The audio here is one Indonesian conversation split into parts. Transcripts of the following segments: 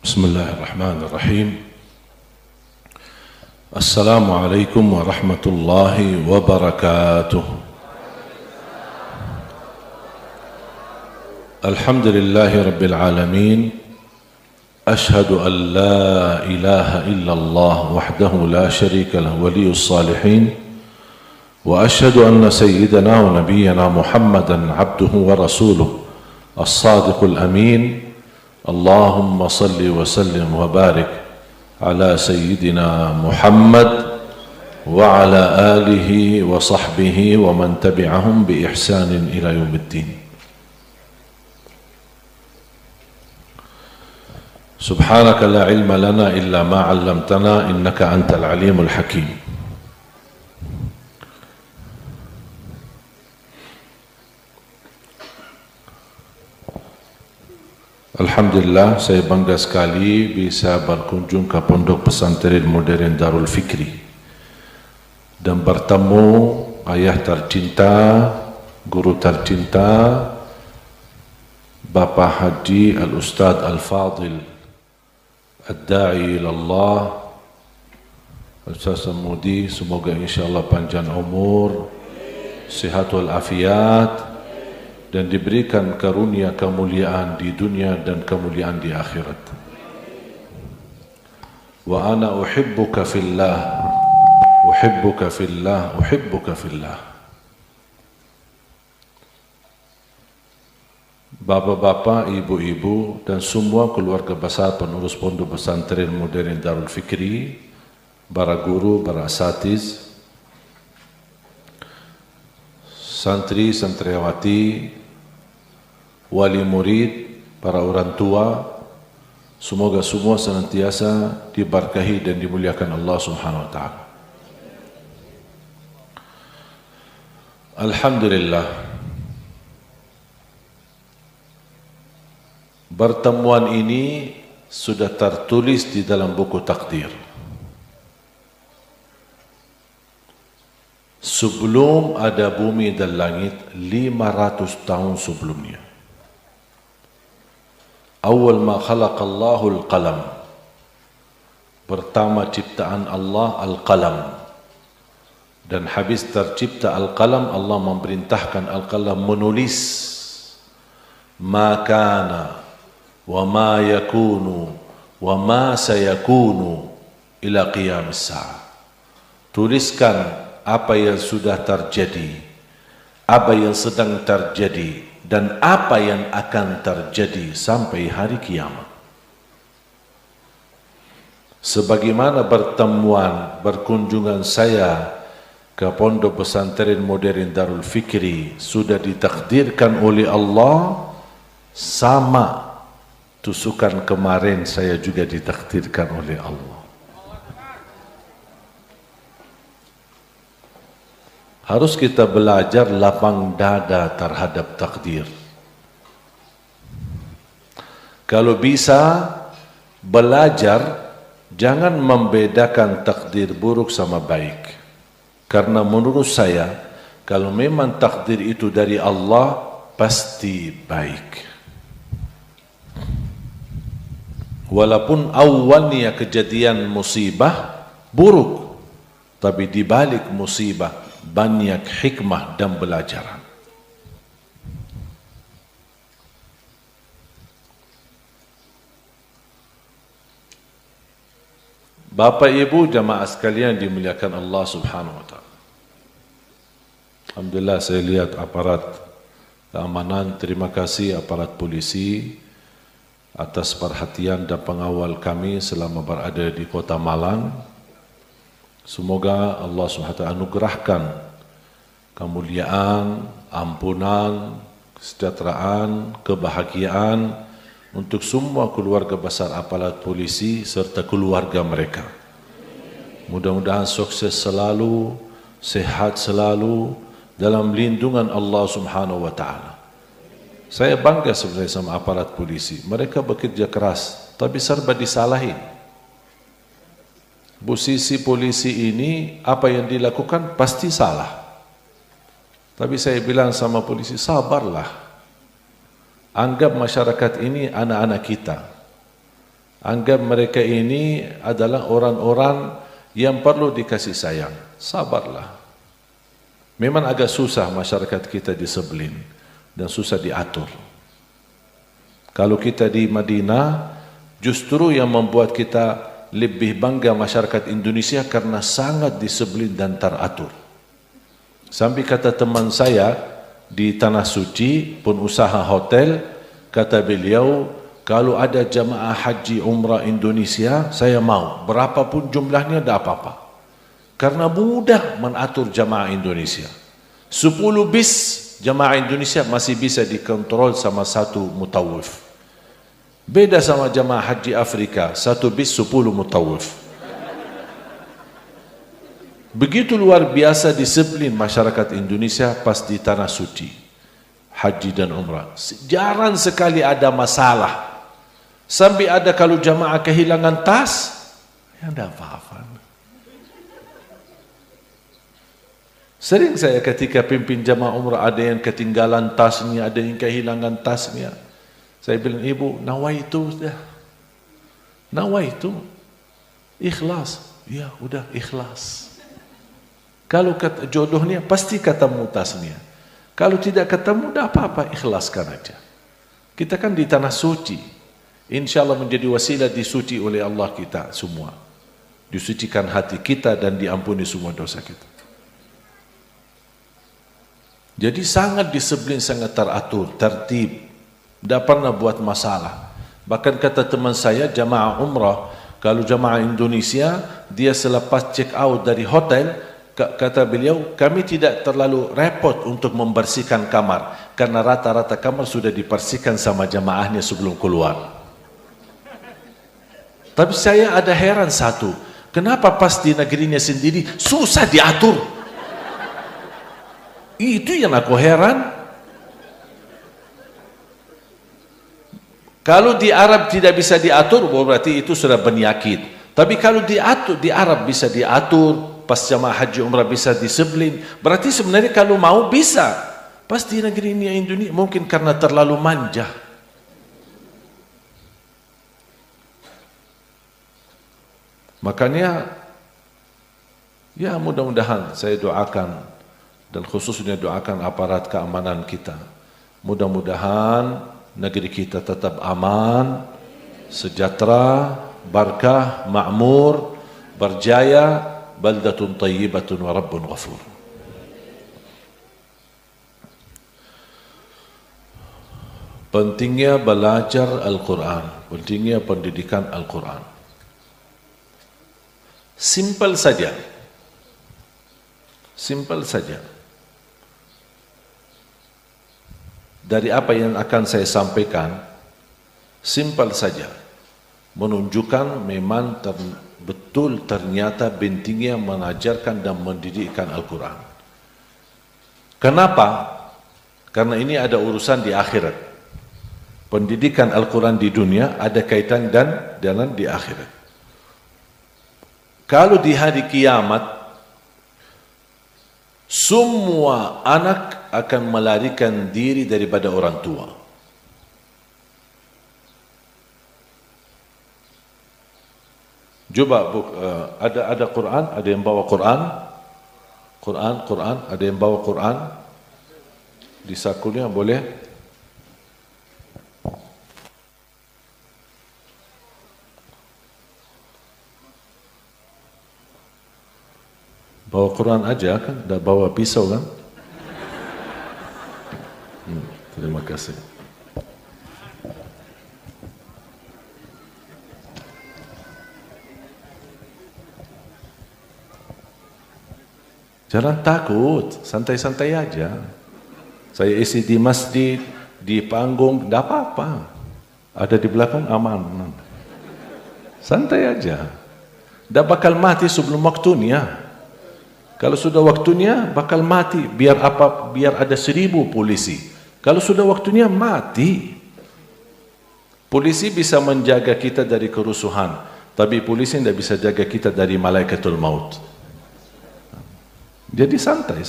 Bismillahirrahmanirrahim. Assalamualaikum warahmatullahi wabarakatuh. Alhamdulillahi rabbil alamin. Ashhadu an la ilaha illallah wahdahu la sharika lahu waliyus salihin. Wa ashhadu anna sayyidana wa nabiyyana Muhammadan abduhu wa rasuluh as-sadiqul amin. Allahumma salli wa sallim wa barik ala sayyidina Muhammad wa ala alihi wa sahbihi wa man tabi'ahum bi ihsanin ila yaumiddin. Subhanaka la ilma lana illa ma 'allamtana innaka antal alimul hakim. Alhamdulillah, saya bangga sekali bisa berkunjung ke Pondok Pesantren Modern Darul Fikri dan bertemu ayah tercinta, guru tercinta, Bapak Haji Al-Ustadz Al-Fadil Ad-Da'i ilallah Ustaz Samudi. Semoga insyaAllah panjang umur, sehat walafiat, dan diberikan karunia kemuliaan di dunia dan kemuliaan di akhirat. Wa ana uhibbuka fillah, uhibbuka fillah, uhibbuka fillah. Bapak-bapak, ibu-ibu, dan semua keluarga besar pengurus Pondok Pesantren Modern Darul Fikri, para guru, para asatiz, santri, santriwati, wali murid, para orang tua, semoga semua senantiasa diberkahi dan dimuliakan Allah Subhanahu wa taala. Alhamdulillah, pertemuan ini sudah tertulis di dalam buku takdir. Sebelum ada bumi dan langit, 500 tahun sebelumnya. Awal ma khalaqallahu al-qalam. Pertama ciptaan Allah al-qalam. Dan habis tercipta al-qalam, Allah memerintahkan al-qalam menulis ma kana wa ma yakunu wa ma sayakunu ila qiyamis sa'ah. Tuliskan apa yang sudah terjadi, apa yang sedang terjadi, dan apa yang akan terjadi sampai hari kiamat. Sebagaimana berkunjungan saya ke Pondok Pesantren Modern Darul Fikri sudah ditakdirkan oleh Allah, sama tusukan kemarin saya juga ditakdirkan oleh Allah. Harus kita belajar lapang dada terhadap takdir. Kalau bisa belajar, jangan membedakan takdir buruk sama baik. Karena menurut saya, kalau memang takdir itu dari Allah, pasti baik. Walaupun awalnya kejadian musibah buruk, tapi di balik musibah banyak hikmah dan pelajaran. Bapak Ibu jamaah sekalian dimuliakan Allah Subhanahu wa taala. Alhamdulillah, saya lihat aparat keamanan, terima kasih aparat polisi atas perhatian dan pengawal kami selama berada di Kota Malang. Semoga Allah SWT anugerahkan kemuliaan, ampunan, kesejahteraan, kebahagiaan untuk semua keluarga besar aparat polisi serta keluarga mereka. Mudah-mudahan sukses selalu, sehat selalu dalam lindungan Allah Subhanahu wa taala. Saya bangga sebenarnya sama aparat polisi. Mereka bekerja keras tapi serba disalahin. Posisi polisi ini apa yang dilakukan pasti salah. Tapi saya bilang sama polisi, sabarlah. Anggap masyarakat ini anak-anak kita. Anggap mereka ini adalah orang-orang yang perlu dikasih sayang. Sabarlah. Memang agak susah masyarakat kita disebelin dan susah diatur. Kalau kita di Madinah, justru yang membuat kita lebih bangga masyarakat Indonesia karena sangat disebelin dan teratur. Sampai kata teman saya di Tanah Suci, pun usaha hotel, kata beliau, kalau ada jamaah haji umrah Indonesia, saya mau. Berapapun jumlahnya, tidak apa-apa. Karena mudah mengatur jamaah Indonesia. 10 bis jamaah Indonesia masih bisa dikontrol sama satu mutawif. Beda sama jamaah haji Afrika, 1 bis 10 mutawif. Begitu luar biasa disiplin masyarakat Indonesia pas di Tanah Suci, haji dan umrah. Jarang sekali ada masalah. Sampai ada kalau jamaah kehilangan tas, ya tidak apa-apa. Sering saya ketika pimpin jamaah umrah ada yang ketinggalan tasnya, ada yang kehilangan tasnya. Saya bilang, ibu, nawaitu dah. Nawaitu. Ikhlas. Ya, udah ikhlas. Kalau kata jodohnya, pasti ketemu tasnya. Kalau tidak ketemu, dah apa-apa, ikhlaskan aja. Kita kan di Tanah Suci. Insya Allah menjadi wasilah disuci oleh Allah kita semua. Disucikan hati kita dan diampuni semua dosa kita. Jadi sangat disiplin, sangat teratur, tertib. Tidak pernah buat masalah. Bahkan kata teman saya, jamaah umrah, kalau jamaah Indonesia, dia selepas check out dari hotel, kata beliau, kami tidak terlalu repot untuk membersihkan kamar. Karena rata-rata kamar sudah dibersihkan sama jamaahnya sebelum keluar. Tapi saya ada heran satu, kenapa pas di negerinya sendiri susah diatur? Itu yang aku heran. Kalau di Arab tidak bisa diatur, berarti itu sudah penyakit. Tapi kalau diatur, di Arab bisa diatur, pas jamaah haji umrah bisa disiplin, berarti sebenarnya kalau mau bisa. Pas di negeri ini Indonesia mungkin karena terlalu manja. Makanya ya mudah-mudahan saya doakan dan khususnya doakan aparat keamanan kita. Mudah-mudahan negeri kita tetap aman, sejahtera, barakah, makmur, berjaya, baldatun tayyibatun wa rabbun ghafur. Pentingnya belajar Al-Quran, pentingnya pendidikan Al-Quran. Simple saja. Simple saja. Dari apa yang akan saya sampaikan, simple saja. Menunjukkan memang betul ternyata pentingnya mengajarkan dan mendidikkan Al-Quran. Kenapa? Karena ini ada urusan di akhirat. Pendidikan Al-Quran di dunia ada kaitan dan di akhirat. Kalau di hari kiamat, semua anak akan melarikan diri daripada orang tua. Coba ada Quran, ada yang bawa Quran, ada yang bawa Quran di sakunya boleh. Bawa Quran aja kan, dah bawa pisau kan? Terima kasih. Jangan takut, santai-santai aja. Saya isi di masjid, di panggung, tidak apa-apa. Ada di belakang aman. Santai aja. Tidak bakal mati sebelum waktunya. Kalau sudah waktunya bakal mati, biar ada 1000 polisi. Kalau sudah waktunya mati. Polisi bisa menjaga kita dari kerusuhan, tapi polisi tidak bisa jaga kita dari malaikatul maut. Jadi santai.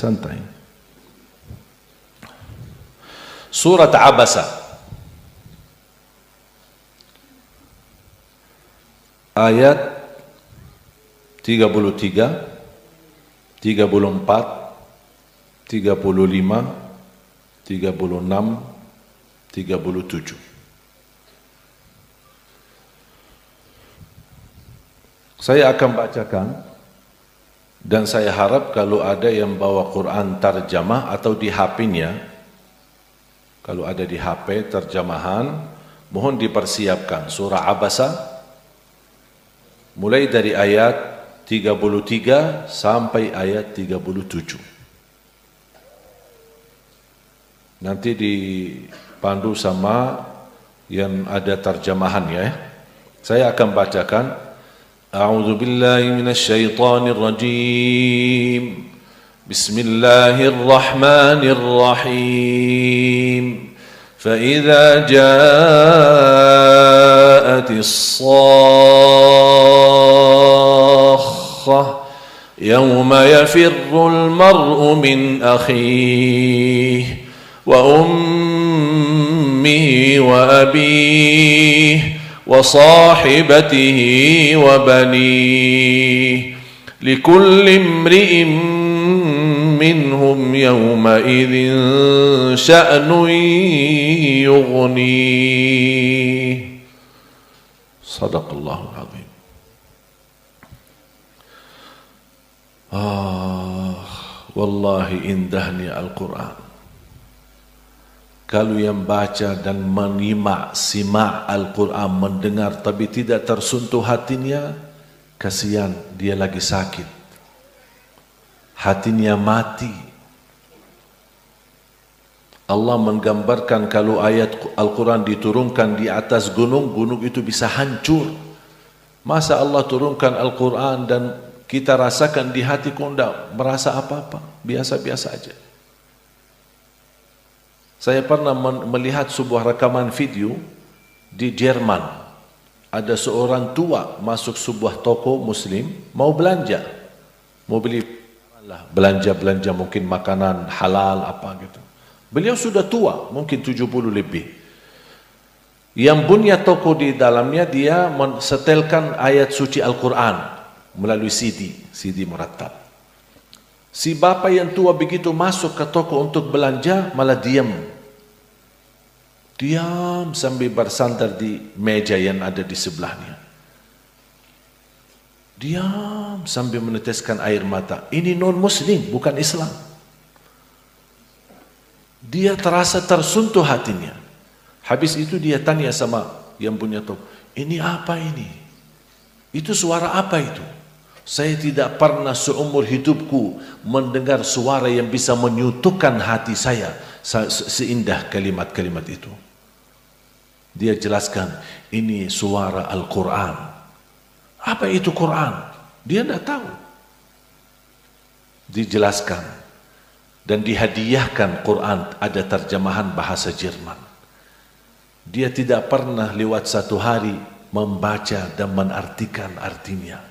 Surat Abasa ayat 33, 34, 35, 36, 37. Saya akan bacakan, dan saya harap kalau ada yang bawa Quran terjemah atau di HP-nya, kalau ada di HP terjemahan, mohon dipersiapkan surah Abasa mulai dari ayat 33 sampai ayat 37. Nanti dipandu sama yang ada terjemahannya ya. Saya akan bacakan. A'udzu billahi minasy syaithanir rajim. Bismillahirrahmanirrahim. Fa idza ja'atis sakhah yawma yafirrul mar'u min akhihi wa ummihi wa abihi وصاحبته وبنيه لكل امرئ منهم يومئذ شأن يغنيه صدق الله العظيم. Wallahi indahnya Al-Quran. Kalau yang baca dan menyimak, simak Al-Quran, mendengar tapi tidak tersentuh hatinya, kasihan, dia lagi sakit. Hatinya mati. Allah menggambarkan kalau ayat Al-Quran diturunkan di atas gunung, gunung itu bisa hancur. Masa Allah turunkan Al-Quran dan kita rasakan di hati kok tidak merasa apa-apa, biasa-biasa aja. Saya pernah melihat sebuah rekaman video di Jerman. Ada seorang tua masuk sebuah toko muslim, mau belanja. Mau beli belanja mungkin makanan halal apa gitu. Beliau sudah tua, mungkin 70 lebih. Yang punya toko di dalamnya dia mensetelkan ayat suci Al-Quran melalui CD murattab. Si bapak yang tua begitu masuk ke toko untuk belanja malah diam sambil bersandar di meja yang ada di sebelahnya. Diam sambil meneteskan air mata. Ini non muslim, bukan Islam. Dia terasa tersentuh hatinya. Habis itu dia tanya sama yang punya toko, ini apa ini? Itu suara apa itu? Saya tidak pernah seumur hidupku mendengar suara yang bisa menyutukan hati saya seindah kalimat-kalimat itu. Dia jelaskan, ini suara Al-Quran. Apa itu Quran? Dia tidak tahu. Dijelaskan dan dihadiahkan Quran, ada terjemahan bahasa Jerman. Dia tidak pernah lewat satu hari membaca dan menartikan artinya,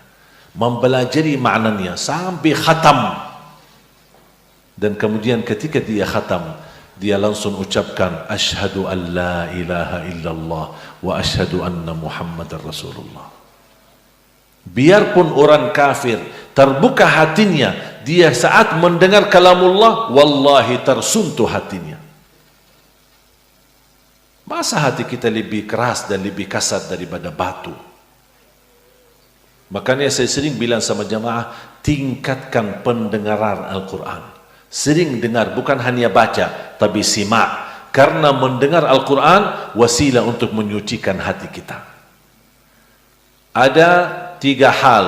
mempelajari maknanya sampai khatam. Dan kemudian ketika dia khatam, dia langsung ucapkan asyhadu an la ilaha illallah wa asyhadu anna muhammadar rasulullah. Biarpun orang kafir terbuka hatinya, dia saat mendengar kalamullah wallahi tersentuh hatinya. Masa hati kita lebih keras dan lebih kasar daripada batu? Makanya saya sering bilang sama jamaah, tingkatkan pendengaran Al-Quran. Sering dengar, bukan hanya baca, tapi simak. Karena mendengar Al-Quran wasilah untuk menyucikan hati kita. Ada 3 hal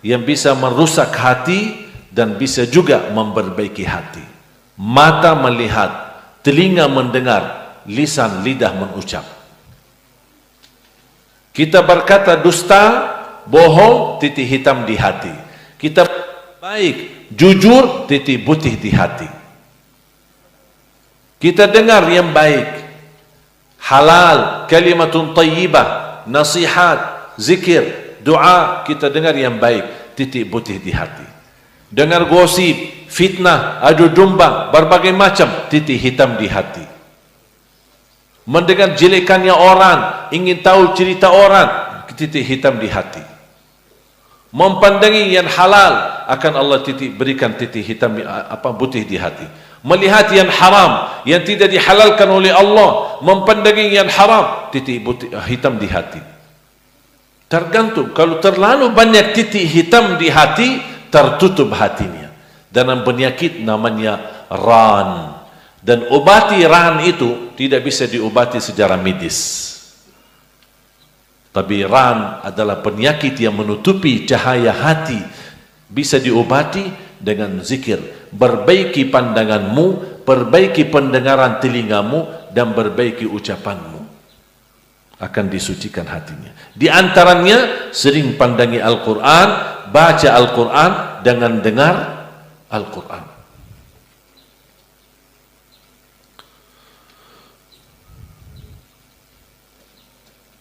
yang bisa merusak hati dan bisa juga memperbaiki hati. Mata melihat, telinga mendengar, lisan lidah mengucap. Kita berkata dusta, bohong, titik hitam di hati. Kita baik, jujur, titik putih di hati. Kita dengar yang baik, halal, kalimatun tayyibah, nasihat, zikir, doa, kita dengar yang baik, titik putih di hati. Dengar gosip, fitnah, adu domba, berbagai macam, titik hitam di hati. Mendengar jelekannya orang, ingin tahu cerita orang, titik hitam di hati. Mempandangi yang halal, akan Allah berikan titik hitam putih di hati. Melihat yang haram, yang tidak dihalalkan oleh Allah, mempandangi yang haram, titik hitam di hati. Tergantung, kalau terlalu banyak titik hitam di hati, tertutup hatinya. Dan penyakit namanya ran. Dan obati ran itu tidak bisa diobati secara medis. Tapi ran adalah penyakit yang menutupi cahaya hati. Bisa diobati dengan zikir. Perbaiki pandanganmu, perbaiki pendengaran telingamu, dan perbaiki ucapanmu. Akan disucikan hatinya. Di antaranya sering pandangi Al-Quran, baca Al-Quran, dengan dengar Al-Quran.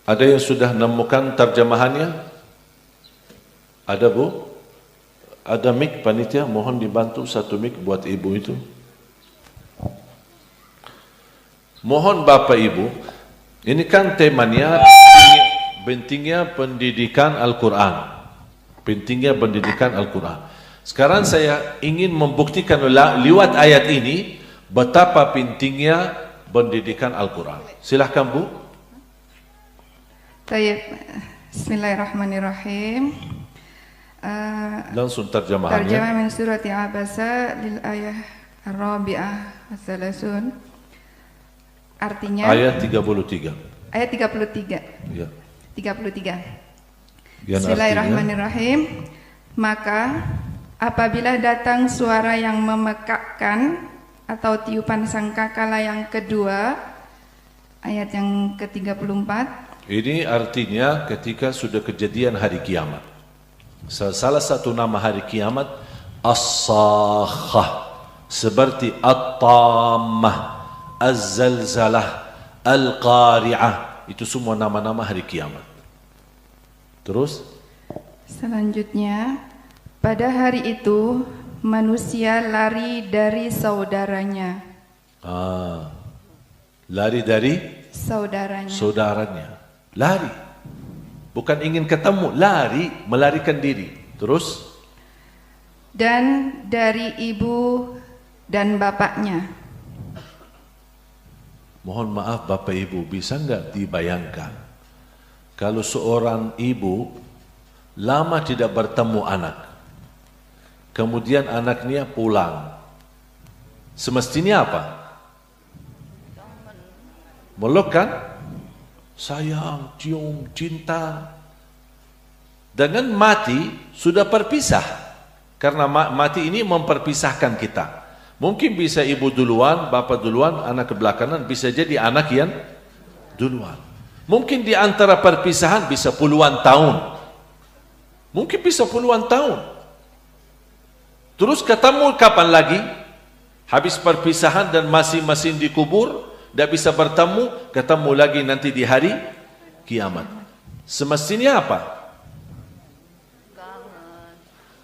Ada yang sudah menemukan terjemahannya? Ada, Bu? Ada mic panitia, mohon dibantu satu mic buat ibu itu. Mohon Bapak Ibu, ini kan temanya pentingnya pendidikan Al-Quran. Pentingnya pendidikan Al-Quran. Sekarang saya ingin membuktikan lewat ayat ini betapa pentingnya pendidikan Al-Quran. Silahkan, Bu. Baik, Bismillahirrahmanirrahim. Langsung terjemahannya. Terjemah min surati Abasa lil ayah ar-rabi'ah as-salasun. Artinya ayat 33. Ayat 33. Ya. 33. Yang Bismillahirrahmanirrahim. Maka apabila datang suara yang memekakkan atau tiupan sangkakala yang kedua, ayat yang ke-34. Ini artinya ketika sudah kejadian hari kiamat. Salah satu nama hari kiamat As-Sakhah, seperti At-Tammah, Az-Zalzalah, Al-Qari'ah. Itu semua nama-nama hari kiamat. Terus selanjutnya, pada hari itu manusia lari dari saudaranya. Lari dari saudaranya. Lari, bukan ingin ketemu, lari, melarikan diri. Terus, dan dari ibu dan bapaknya. Mohon maaf Bapak Ibu, bisa enggak dibayangkan kalau seorang ibu lama tidak bertemu anak, kemudian anaknya pulang, semestinya apa? Meluk kan? Sayang, cium, cinta. Dengan mati sudah berpisah. Karena mati ini memperpisahkan kita. Mungkin bisa ibu duluan, bapak duluan, anak kebelakangan, bisa jadi anak yang duluan. Mungkin di antara perpisahan bisa puluhan tahun. Mungkin bisa puluhan tahun. Terus ketemu kapan lagi? Habis perpisahan dan masing-masing dikubur, tidak bisa bertemu, ketemu lagi nanti di hari kiamat. Semestinya apa?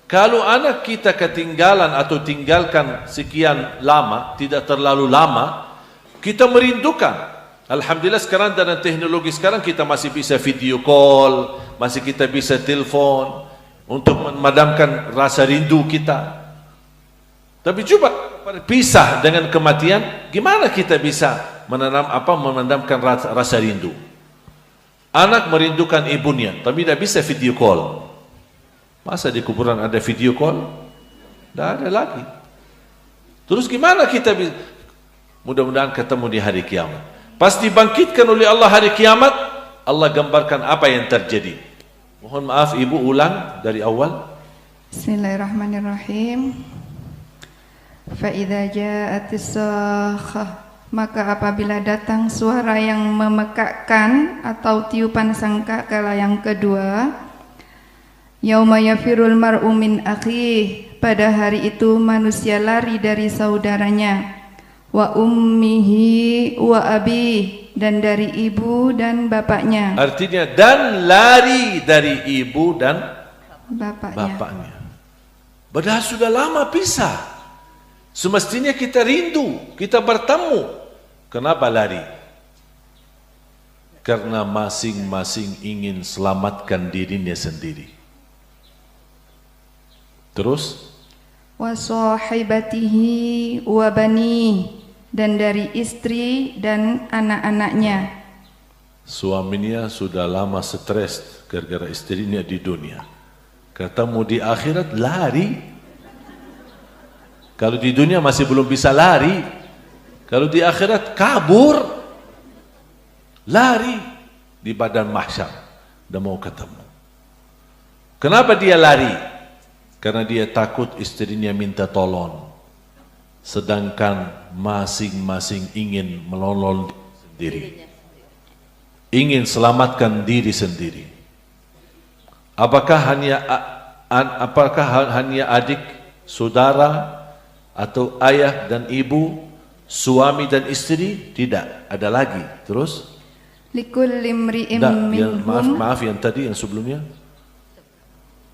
Kalau anak kita ketinggalan atau tinggalkan sekian lama, tidak terlalu lama, kita merindukan. Alhamdulillah sekarang dengan teknologi sekarang kita masih bisa video call, masih kita bisa telepon untuk memadamkan rasa rindu kita. Tapi coba berpisah dengan kematian, gimana kita bisa menanamkan rasa rindu? Anak merindukan ibunya, tapi tidak bisa video call. Masa di kuburan ada video call? Tidak ada lagi. Terus gimana kita bisa? Mudah-mudahan ketemu di hari kiamat. Pas dibangkitkan oleh Allah hari kiamat, Allah gambarkan apa yang terjadi. Mohon maaf ibu, ulang dari awal. Bismillahirrahmanirrahim. Fa'idha ja'atis sakhah, maka apabila datang suara yang memekakkan atau tiupan sangkakala yang kedua, yauma yafirul mar'u min akhih, pada hari itu manusia lari dari saudaranya, wa ummihi wa abih, dan dari ibu dan bapaknya. Artinya dan lari dari ibu dan bapaknya. Padahal sudah lama pisah. Semestinya kita rindu, kita bertemu. Kenapa lari? Karena masing-masing ingin selamatkan dirinya sendiri. Terus? Wa sahibatihi wa bani, dan dari istri dan anak-anaknya. Suaminya sudah lama stres gara-gara istrinya di dunia. Ketemu di akhirat lari. Kalau di dunia masih belum bisa lari, kalau di akhirat kabur, lari di badan mahsyar, udah mau ketemu. Kenapa dia lari? Karena dia takut istrinya minta tolong, sedangkan masing-masing ingin menolong sendiri, ingin selamatkan diri sendiri. Apakah hanya adik, saudara, atau ayah dan ibu, suami dan istri? Tidak, ada lagi. Terus? Likulli imri'im minhum, maaf yang tadi, yang sebelumnya.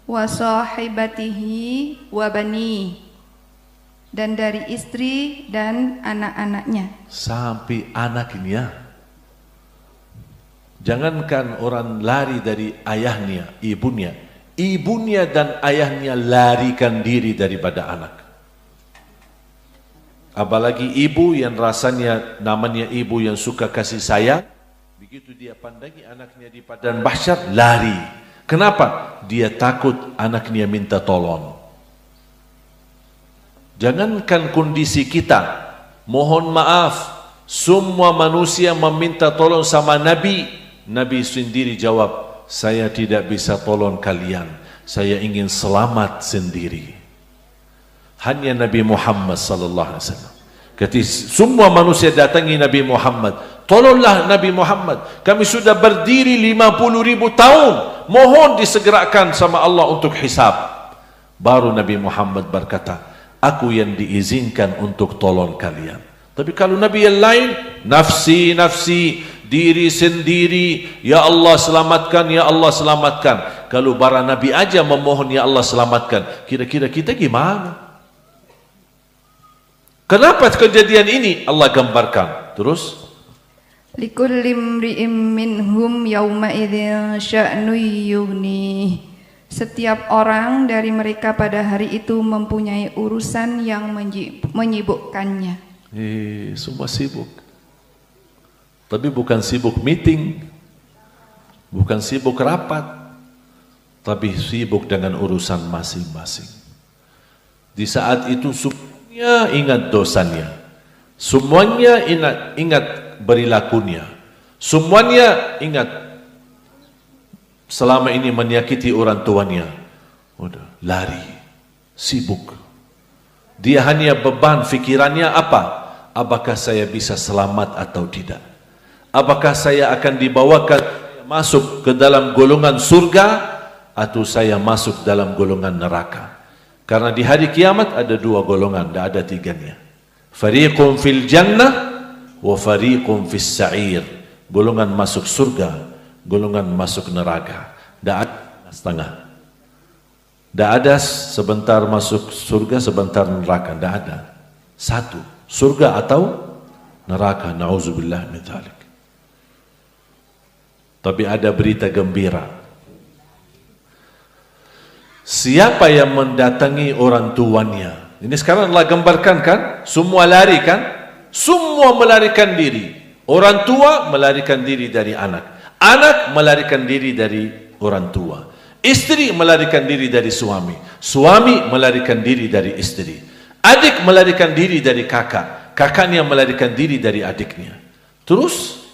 Wa sahibatihi wa bani, dan dari istri dan anak-anaknya. Sampai anak ini ya. Jangankan orang lari dari ayahnya, ibunya dan ayahnya larikan diri daripada anak. Apalagi ibu yang rasanya namanya ibu yang suka kasih sayang, begitu dia pandangi anaknya di padang mahsyar, lari. Kenapa? Dia takut anaknya minta tolong. Jangankan kondisi kita, mohon maaf, semua manusia meminta tolong sama Nabi. Nabi sendiri jawab, saya tidak bisa tolong kalian, saya ingin selamat sendiri. Hanya Nabi Muhammad sallallahu alaihi wasallam. Ketika semua manusia datangi Nabi Muhammad, tolonglah Nabi Muhammad. Kami sudah berdiri 50.000 tahun, mohon disegerakan sama Allah untuk hisab. Baru Nabi Muhammad berkata, aku yang diizinkan untuk tolong kalian. Tapi kalau Nabi yang lain, nafsi, nafsi, diri sendiri, ya Allah selamatkan, ya Allah selamatkan. Kalau para Nabi aja memohon ya Allah selamatkan, kira-kira kita gimana? Kenapa kejadian ini Allah gambarkan? Terus? Likulli imri'im minhum yawma idzin sya'nu yughnih. Setiap orang dari mereka pada hari itu mempunyai urusan yang menyibukkannya. Semua sibuk. Tapi bukan sibuk meeting, bukan sibuk rapat, tapi sibuk dengan urusan masing-masing. Di saat itu semuanya ingat dosanya, semuanya ingat perilakunya, semuanya ingat selama ini menyakiti orang tuanya. Udah lari, sibuk. Dia hanya beban fikirannya apa? Apakah saya bisa selamat atau tidak? Apakah saya akan dibawakan masuk ke dalam golongan surga atau saya masuk dalam golongan neraka? Karena di hari kiamat ada dua golongan, tidak ada tiganya. Fariqun fil jannah wa fariqun fis sa'ir. Golongan masuk surga, golongan masuk neraka. Tidak ada setengah. Tidak ada sebentar masuk surga, sebentar neraka. Tidak ada. Satu, surga atau neraka. Na'udzubillah min dzalik. Tapi ada berita gembira. Siapa yang mendatangi orang tuanya? Ini sekarang Allah gambarkan kan? Semua lari kan? Semua melarikan diri. Orang tua melarikan diri dari anak. Anak melarikan diri dari orang tua. Istri melarikan diri dari suami. Suami melarikan diri dari istri. Adik melarikan diri dari kakak. Kakaknya melarikan diri dari adiknya. Terus,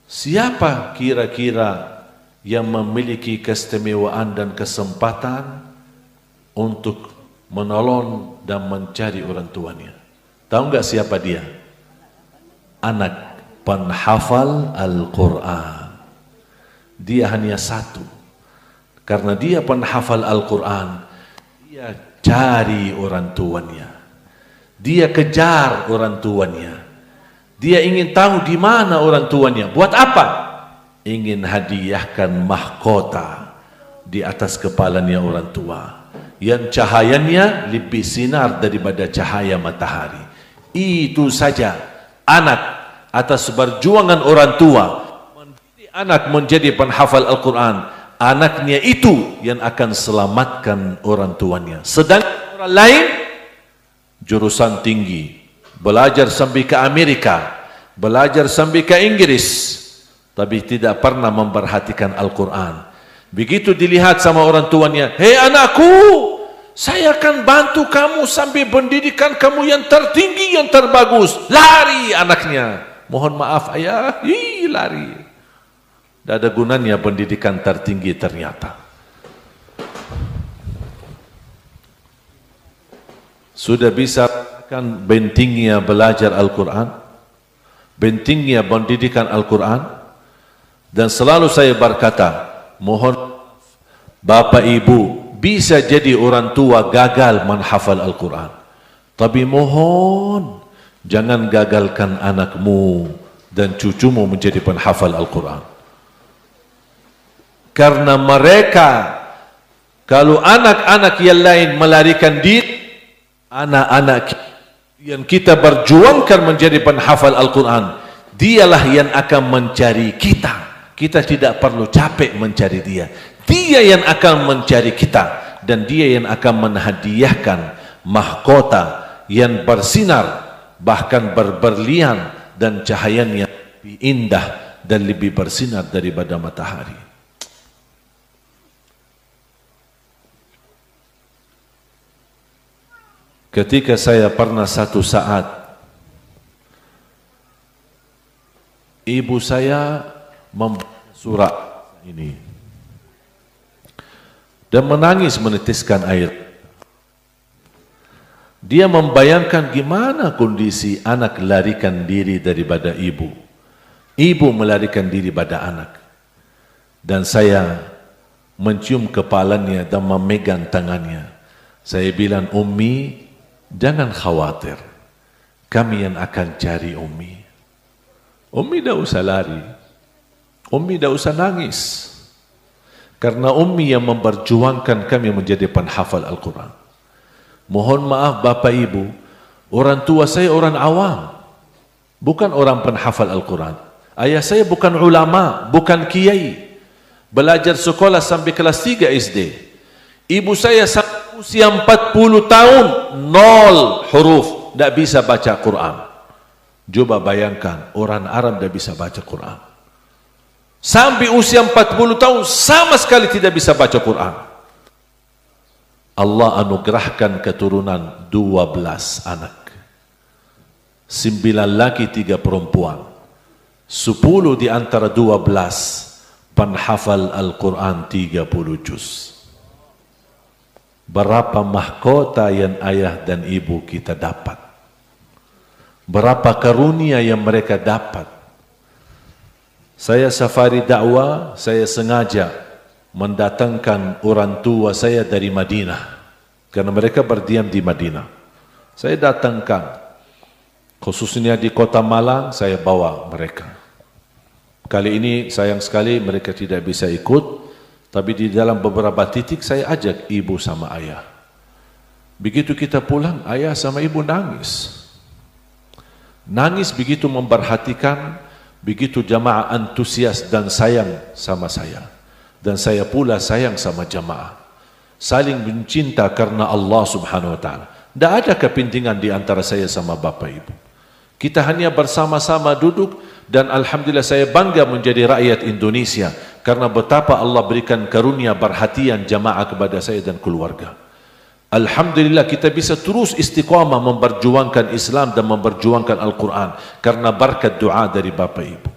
siapa kira-kira yang memiliki keistimewaan dan kesempatan untuk menolong dan mencari orang tuanya? Tahu enggak siapa dia? Anak penghafal Al-Quran. Dia hanya satu. Karena dia penghafal Al-Quran, dia cari orang tuanya. Dia kejar orang tuanya. Dia ingin tahu di mana orang tuanya. Buat apa? Ingin hadiahkan mahkota di atas kepalanya orang tua, yang cahayanya lebih sinar daripada cahaya matahari. Itu saja anak atas perjuangan orang tua mendidik anak menjadi penghafal Al-Quran. Anaknya itu yang akan selamatkan orang tuanya. Sedangkan orang lain jurusan tinggi, belajar sampai ke Amerika, belajar sampai ke Inggris, tapi tidak pernah memperhatikan Al-Quran. Begitu dilihat sama orang tuanya, hei anakku, saya akan bantu kamu sampai pendidikan kamu yang tertinggi, yang terbagus. Lari anaknya. Mohon maaf ayah, lari. Tidak ada gunanya pendidikan tertinggi ternyata. Sudah bisa kan pentingnya belajar Al-Quran, pentingnya pendidikan Al-Quran. Dan selalu saya berkata, mohon Bapak Ibu, bisa jadi orang tua gagal menghafal Al-Quran, tapi mohon jangan gagalkan anakmu dan cucumu menjadi penghafal Al-Quran. Karena mereka, kalau anak-anak yang lain melarikan diri, anak-anak yang kita berjuangkan menjadi penghafal Al-Quran, dialah yang akan mencari kita. Kita tidak perlu capek mencari dia. Dia yang akan mencari kita, dan dia yang akan menghadiahkan mahkota yang bersinar, bahkan berberlian, dan cahayanya lebih indah dan lebih bersinar daripada matahari. Ketika saya pernah satu saat, ibu saya membaca surat ini dan menangis menitiskan air. Dia membayangkan gimana kondisi anak larikan diri daripada ibu, ibu melarikan diri pada anak. Dan saya mencium kepalanya dan memegang tangannya. Saya bilang, Ummi, jangan khawatir, kami yang akan cari Ummi. Ummi tidak usah lari, Ummi tidak usah nangis, karena Ummi yang memperjuangkan kami menjadi penghafal Al-Quran. Mohon maaf Bapak Ibu, orang tua saya orang awam, bukan orang penghafal Al-Quran. Ayah saya bukan ulama, bukan kiai, belajar sekolah sampai kelas 3 SD. Ibu saya sampai usia 40 tahun, 0 huruf, tidak bisa baca Quran. Coba bayangkan, orang Arab tidak bisa baca Quran. Sampai usia 40 tahun, sama sekali tidak bisa baca Quran. Allah anugerahkan keturunan 12 anak. 9 laki 3 perempuan. 10 di antara 12 penghafal Al-Quran 30 juz. Berapa mahkota yang ayah dan ibu kita dapat? Berapa karunia yang mereka dapat? Saya safari dakwah, saya sengaja mendatangkan orang tua saya dari Madinah, karena mereka berdiam di Madinah. Saya datangkan, khususnya di kota Malang, saya bawa mereka. Kali ini sayang sekali mereka tidak bisa ikut, tapi di dalam beberapa titik saya ajak ibu sama ayah. Begitu kita pulang, ayah sama ibu nangis. Nangis begitu memperhatikan, begitu jamaah antusias dan sayang sama saya. Dan saya pula sayang sama jamaah. Saling mencinta karena Allah subhanahu wa ta'ala. Tidak ada kepentingan di antara saya sama bapak ibu. Kita hanya bersama-sama duduk, dan alhamdulillah saya bangga menjadi rakyat Indonesia karena betapa Allah berikan karunia perhatian jamaah kepada saya dan keluarga. Alhamdulillah kita bisa terus istiqamah memperjuangkan Islam dan memperjuangkan Al-Quran karena berkat doa dari bapak ibu.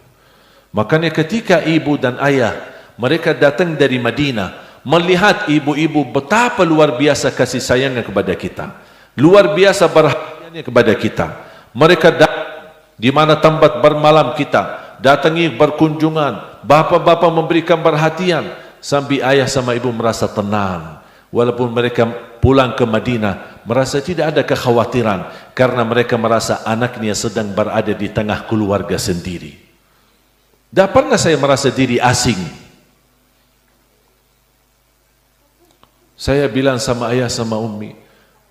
Makanya ketika ibu dan ayah mereka datang dari Madinah, melihat ibu-ibu betapa luar biasa kasih sayangnya kepada kita, luar biasa perhatiannya kepada kita. Mereka datang di mana tempat bermalam kita, datangi berkunjungan, bapak-bapak memberikan perhatian, sampai ayah sama ibu merasa tenang. Walaupun mereka pulang ke Madinah, merasa tidak ada kekhawatiran karena mereka merasa anaknya sedang berada di tengah keluarga sendiri. Tak pernah saya merasa diri asing. Saya bilang sama ayah sama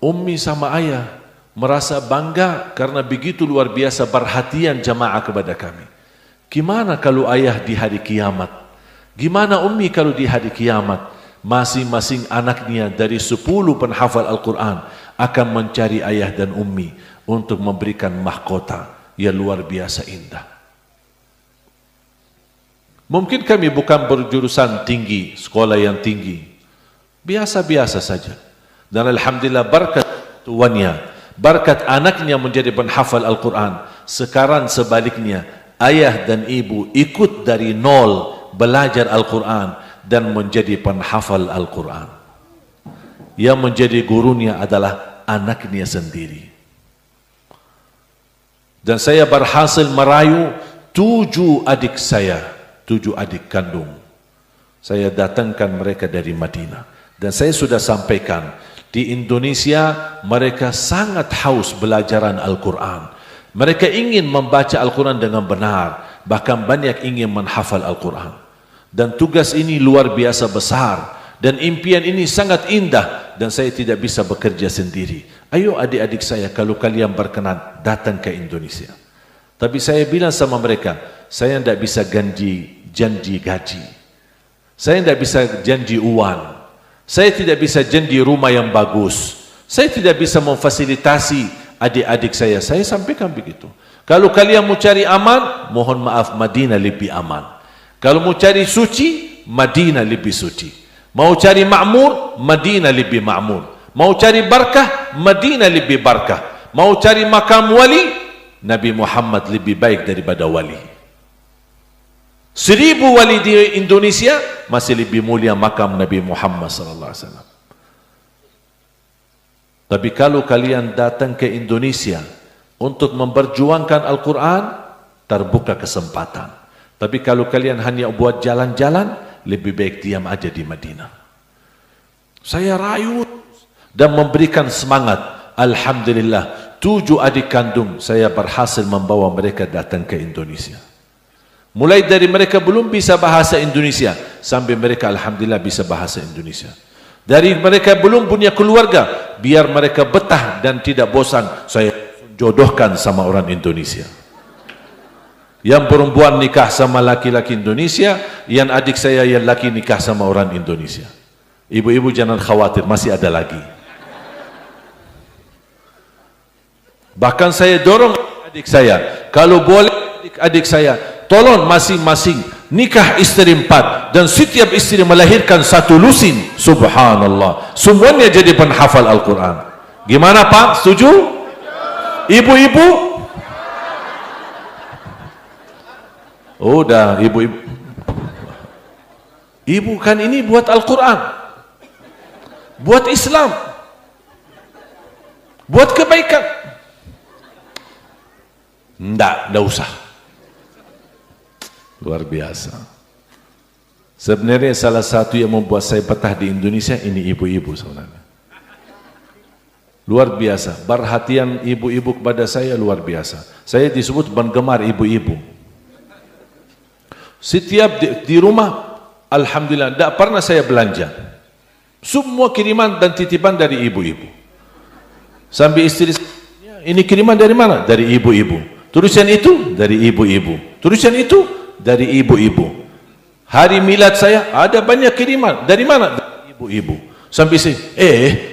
Ummi sama ayah merasa bangga karena begitu luar biasa perhatian jamaah kepada kami. Gimana kalau ayah di hari kiamat? Gimana Ummi kalau di hari kiamat? Masing-masing anaknya dari 10 penghafal Al-Quran akan mencari ayah dan Ummi untuk memberikan mahkota yang luar biasa indah. Mungkin kami bukan berjurusan tinggi, sekolah yang tinggi, biasa-biasa saja. Dan alhamdulillah berkat tuannya, berkat anaknya menjadi penghafal Al-Quran. Sekarang sebaliknya, ayah dan ibu ikut dari nol belajar Al-Quran dan menjadi penghafal Al-Quran. Yang menjadi gurunya adalah anaknya sendiri. Dan saya berhasil merayu 7 adik saya, 7 adik kandung. Saya datangkan mereka dari Madinah. Dan saya sudah sampaikan, di Indonesia mereka sangat haus belajaran Al-Quran. Mereka ingin membaca Al-Quran dengan benar, bahkan banyak ingin menghafal Al-Quran. Dan tugas ini luar biasa besar, dan impian ini sangat indah, dan saya tidak bisa bekerja sendiri. Ayo adik-adik saya, kalau kalian berkenan datang ke Indonesia. Tapi saya bilang sama mereka, saya tidak bisa janji gaji, saya tidak bisa janji uang, saya tidak bisa janji rumah yang bagus, saya tidak bisa memfasilitasi adik-adik saya. Saya sampaikan begitu. Kalau kalian mau cari aman, mohon maaf, Madinah lebih aman. Kalau mau cari suci, Madinah lebih suci. Mau cari makmur, Madinah lebih makmur. Mau cari berkah, Madinah lebih berkah. Mau cari makam wali, Nabi Muhammad lebih baik daripada wali. 1000 wali di Indonesia masih lebih mulia makam Nabi Muhammad SAW. Tapi kalau kalian datang ke Indonesia untuk memperjuangkan Al-Quran, terbuka kesempatan. Tapi kalau kalian hanya buat jalan-jalan, lebih baik diam aja di Madinah. Saya rayu dan memberikan semangat. Alhamdulillah, 7 adik kandung saya berhasil membawa mereka datang ke Indonesia. Mulai dari mereka belum bisa bahasa Indonesia, sampai mereka alhamdulillah bisa bahasa Indonesia. Dari mereka belum punya keluarga, biar mereka betah dan tidak bosan, saya jodohkan sama orang Indonesia. Yang perempuan nikah sama laki-laki Indonesia, yang adik saya yang laki nikah sama orang Indonesia. Ibu-ibu jangan khawatir, masih ada lagi. Bahkan saya dorong adik saya, kalau boleh adik saya, tolong masing-masing nikah istri 4, dan setiap istri melahirkan 1 lusin. Subhanallah, semuanya jadi penghafal Al-Quran. Gimana Pak? Setuju? Ibu-ibu? Udah, ibu-ibu. Ibu kan ini buat Al-Quran, buat Islam, buat kebaikan. Tidak usah. Luar biasa. Sebenarnya salah satu yang membuat saya betah di Indonesia ini ibu-ibu sebenarnya. Luar biasa, perhatian ibu-ibu kepada saya luar biasa. Saya disebut penggemar ibu-ibu. Setiap di rumah, alhamdulillah, tidak pernah saya belanja. Semua kiriman dan titipan dari ibu-ibu. Sampai istri, ini kiriman dari mana? Dari ibu-ibu. Tulisan itu dari ibu-ibu. Tulisan itu dari ibu-ibu. Hari milad saya ada banyak kiriman. Dari mana? Dari ibu-ibu. Sampai saya,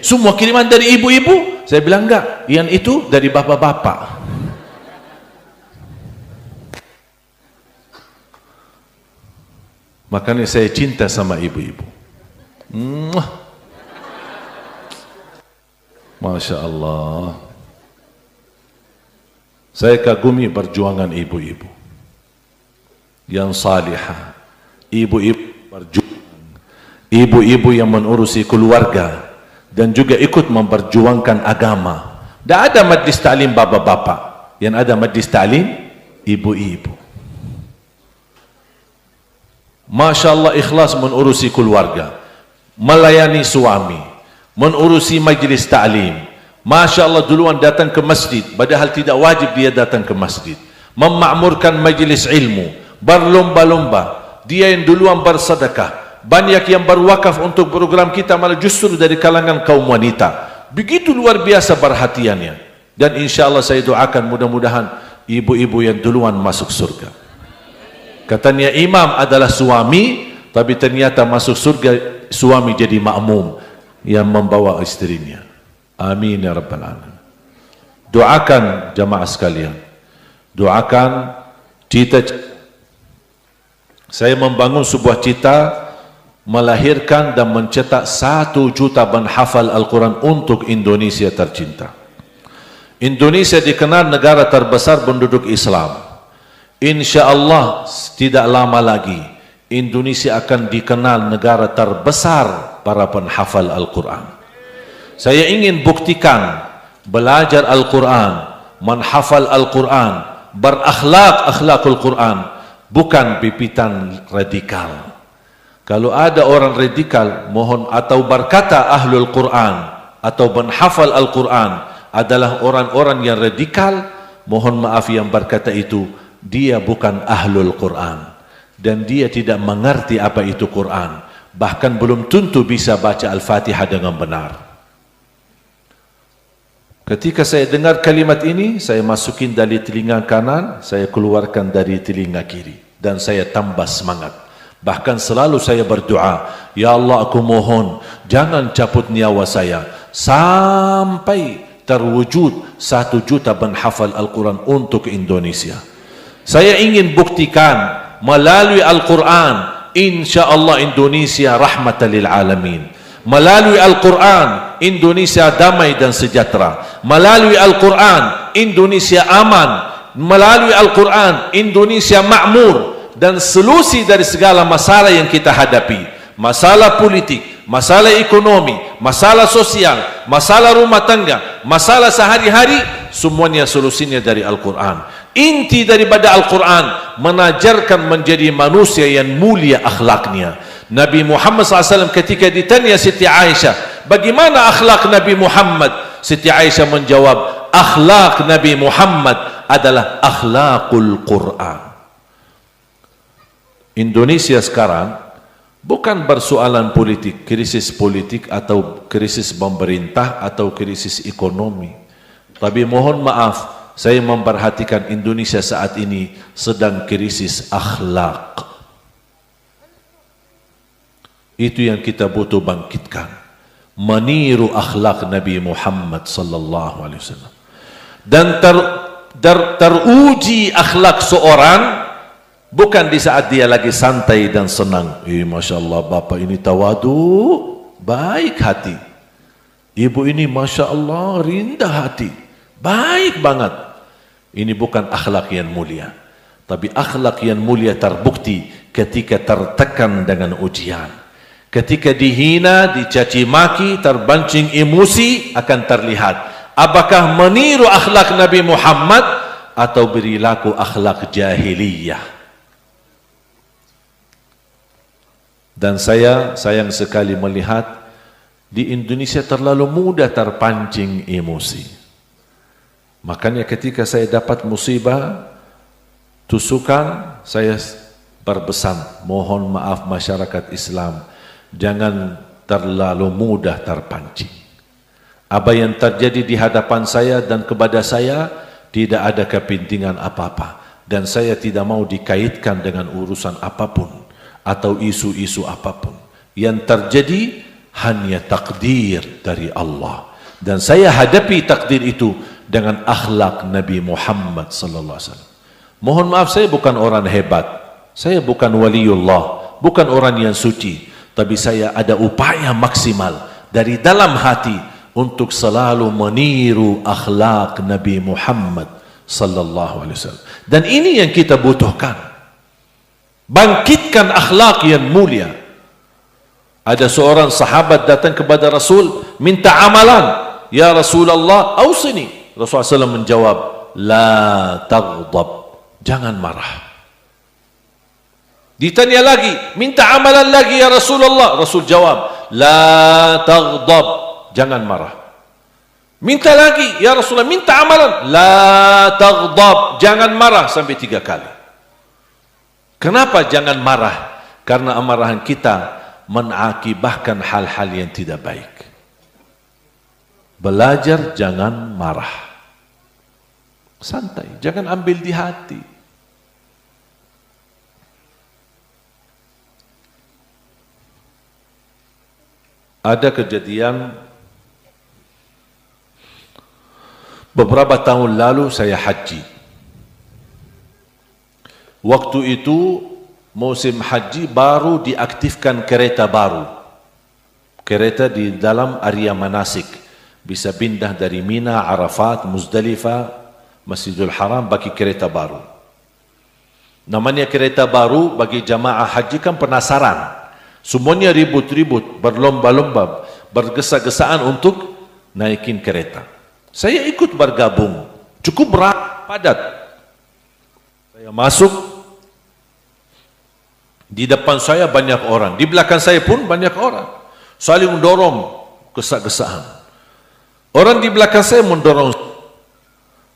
semua kiriman dari ibu-ibu? Saya bilang enggak, yang itu dari bapak-bapak. Makanya saya cinta sama ibu-ibu. Masya Allah. Saya kagumi perjuangan ibu-ibu yang salihah. Ibu-ibu berjuang, ibu-ibu yang menurusi keluarga dan juga ikut memperjuangkan agama. Tidak ada majlis ta'lim bapak-bapak, yang ada majlis ta'lim ibu-ibu. Masya Allah, ikhlas menurusi keluarga, melayani suami, menurusi majlis ta'lim, Masya Allah duluan datang ke masjid, padahal tidak wajib dia datang ke masjid. Memakmurkan majlis ilmu, berlomba-lomba. Dia yang duluan bersedekah. Banyak yang berwakaf untuk program kita malah justru dari kalangan kaum wanita. Begitu luar biasa perhatiannya. Dan insya Allah saya doakan mudah-mudahan ibu-ibu yang duluan masuk surga. Katanya imam adalah suami, tapi ternyata masuk surga suami jadi makmum yang membawa istrinya. Amin ya rabbal alamin. Doakan jamaah sekalian. Doakan cita. Saya membangun sebuah cita melahirkan dan mencetak 1 juta penghafal Al-Quran untuk Indonesia tercinta. Indonesia dikenal negara terbesar penduduk Islam. Insya Allah tidak lama lagi Indonesia akan dikenal negara terbesar para penghafal Al-Quran. Saya ingin buktikan belajar Al-Quran, menghafal Al-Quran, berakhlak-akhlakul Quran, bukan pipitan radikal. Kalau ada orang radikal mohon atau berkata ahlul Quran atau menghafal Al-Quran adalah orang-orang yang radikal, mohon maaf yang berkata itu dia bukan ahlul Quran dan dia tidak mengerti apa itu Quran, bahkan belum tentu bisa baca Al-Fatihah dengan benar. Ketika saya dengar kalimat ini, saya masukin dari telinga kanan, saya keluarkan dari telinga kiri dan saya tambah semangat. Bahkan selalu saya berdoa, ya Allah aku mohon jangan cabut nyawa saya sampai terwujud 1 juta penghafal Al-Quran untuk Indonesia. Saya ingin buktikan melalui Al-Quran insya Allah Indonesia rahmatan lil alamin. Melalui Al-Quran Indonesia damai dan sejahtera. Melalui Al-Quran Indonesia aman. Melalui Al-Quran Indonesia makmur dan solusi dari segala masalah yang kita hadapi. Masalah politik, masalah ekonomi, masalah sosial, masalah rumah tangga, masalah sehari-hari, semuanya solusinya dari Al-Quran. Inti daripada Al-Quran mengajarkan menjadi manusia yang mulia akhlaknya. Nabi Muhammad SAW ketika ditanya Siti Aisyah, bagaimana akhlak Nabi Muhammad? Siti Aisyah menjawab, akhlak Nabi Muhammad adalah akhlakul Quran. Indonesia sekarang bukan persoalan politik, krisis politik atau krisis pemerintah atau krisis ekonomi. Tapi mohon maaf, saya memperhatikan Indonesia saat ini sedang krisis akhlak. Itu yang kita butuh bangkitkan. Meniru akhlak Nabi Muhammad sallallahu alaihi wasallam. Dan teruji akhlak seorang bukan di saat dia lagi santai dan senang. Masya Allah bapak ini tawadu, baik hati. Ibu ini Masya Allah rendah hati, baik banget. Ini bukan akhlak yang mulia. Tapi akhlak yang mulia terbukti ketika tertekan dengan ujian. Ketika dihina, dicaci maki, terbancing emosi akan terlihat. Apakah meniru akhlak Nabi Muhammad atau perilaku akhlak jahiliyah? Dan saya sayang sekali melihat di Indonesia terlalu mudah terpancing emosi. Makanya ketika saya dapat musibah, tusukan, saya berpesan, mohon maaf masyarakat Islam, jangan terlalu mudah terpancing. Apa yang terjadi di hadapan saya dan kepada saya tidak ada kepentingan apa-apa. Dan saya tidak mau dikaitkan dengan urusan apapun atau isu-isu apapun. Yang terjadi hanya takdir dari Allah. Dan saya hadapi takdir itu dengan akhlak Nabi Muhammad sallallahu alaihi wasallam. Mohon maaf, saya bukan orang hebat. Saya bukan waliullah, bukan orang yang suci. Tapi saya ada upaya maksimal dari dalam hati untuk selalu meniru akhlak Nabi Muhammad sallallahu alaihi wasallam. Dan ini yang kita butuhkan. Bangkitkan akhlak yang mulia. Ada seorang sahabat datang kepada Rasul minta amalan. Ya Rasulullah, ausini. Rasulullah SAW menjawab, la taghdab, jangan marah. Ditanya lagi, minta amalan lagi ya Rasulullah. Rasul jawab, la taghdab, jangan marah. Minta lagi, ya Rasulullah, minta amalan. La taghdab, jangan marah sampai 3 kali. Kenapa jangan marah? Karena amarahan kita menakibahkan hal-hal yang tidak baik. Belajar jangan marah. Santai, jangan ambil di hati. Ada kejadian beberapa tahun lalu saya haji. Waktu itu musim haji baru diaktifkan kereta baru. Kereta di dalam area manasik. Bisa pindah dari Mina, Arafat, Muzdalifah, Masjidil Haram bagi kereta baru. Namanya kereta baru bagi jamaah haji kan penasaran. Semuanya ribut-ribut, berlomba-lomba, bergesa-gesaan untuk naikin kereta. Saya ikut bergabung, cukup berat, padat. Saya masuk, di depan saya banyak orang, di belakang saya pun banyak orang. Saling mendorong, gesa-gesaan. Orang di belakang saya mendorong,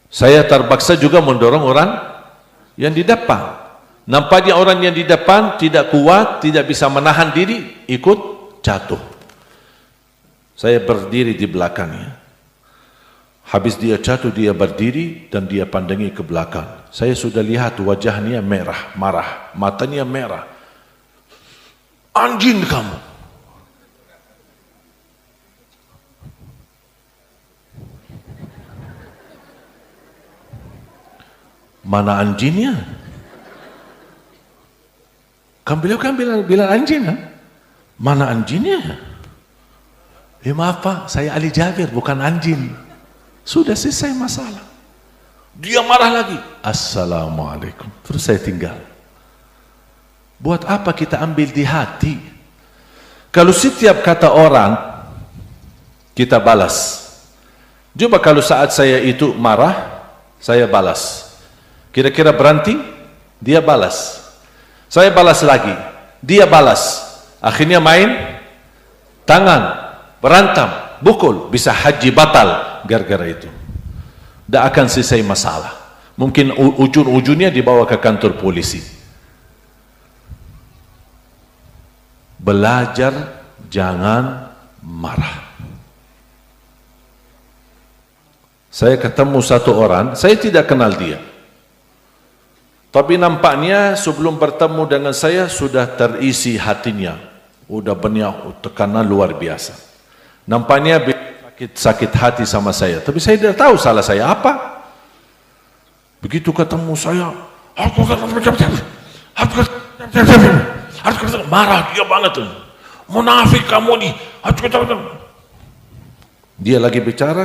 saya terpaksa juga mendorong orang yang di depan. Nampaknya orang yang di depan tidak kuat, tidak bisa menahan diri, ikut jatuh. Saya berdiri di belakangnya. Habis dia jatuh, dia berdiri dan dia pandangi ke belakang. Saya sudah lihat wajahnya merah, marah, matanya merah. Anjing kamu. Mana anjingnya? Kan beliau kan bilang anjing kan? Mana anjingnya? Maaf Pak, saya Ali Jabir bukan anjing. Sudah selesai masalah. Dia marah lagi. Assalamualaikum. Terus saya tinggal. Buat apa kita ambil di hati? Kalau setiap kata orang kita balas. Coba kalau saat saya itu marah, saya balas. Kira-kira berhenti? Dia balas. Saya balas lagi, dia balas. Akhirnya main tangan, berantem, bukul, bisa haji batal gara-gara itu. Tidak akan selesai masalah. Mungkin ujung-ujungnya dibawa ke kantor polisi. Belajar jangan marah. Saya ketemu satu orang, saya tidak kenal dia. Tapi nampaknya sebelum bertemu dengan saya sudah terisi hatinya. Sudah banyak tekanan luar biasa. Nampaknya sakit hati sama saya. Tapi saya tidak tahu salah saya apa. Begitu ketemu saya, marah dia banget. Munafik kamu nih. Dia lagi bicara.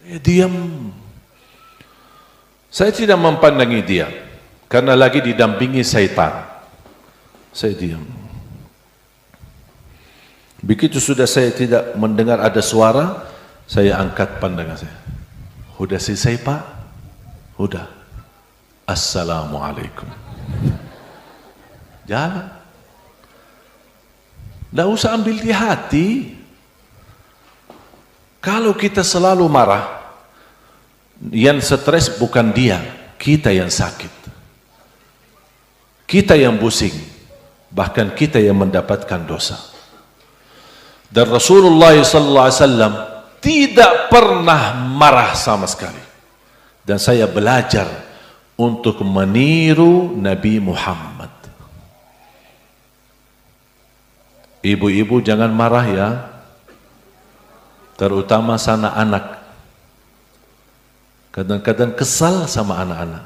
Saya diam. Saya tidak mempandangi dia karena lagi didampingi syaitan. Saya diam. Begitu sudah saya tidak mendengar ada suara, saya angkat pandangan saya. Sudah selesai Pak? Sudah. Assalamualaikum. Jalan. Tidak usah ambil di hati. Kalau kita selalu marah, yang stres bukan dia, kita yang sakit. Kita yang pusing, bahkan kita yang mendapatkan dosa. Dan Rasulullah SAW tidak pernah marah sama sekali. Dan saya belajar untuk meniru Nabi Muhammad. Ibu-ibu jangan marah ya, terutama sana anak. Kadang-kadang kesal sama anak-anak.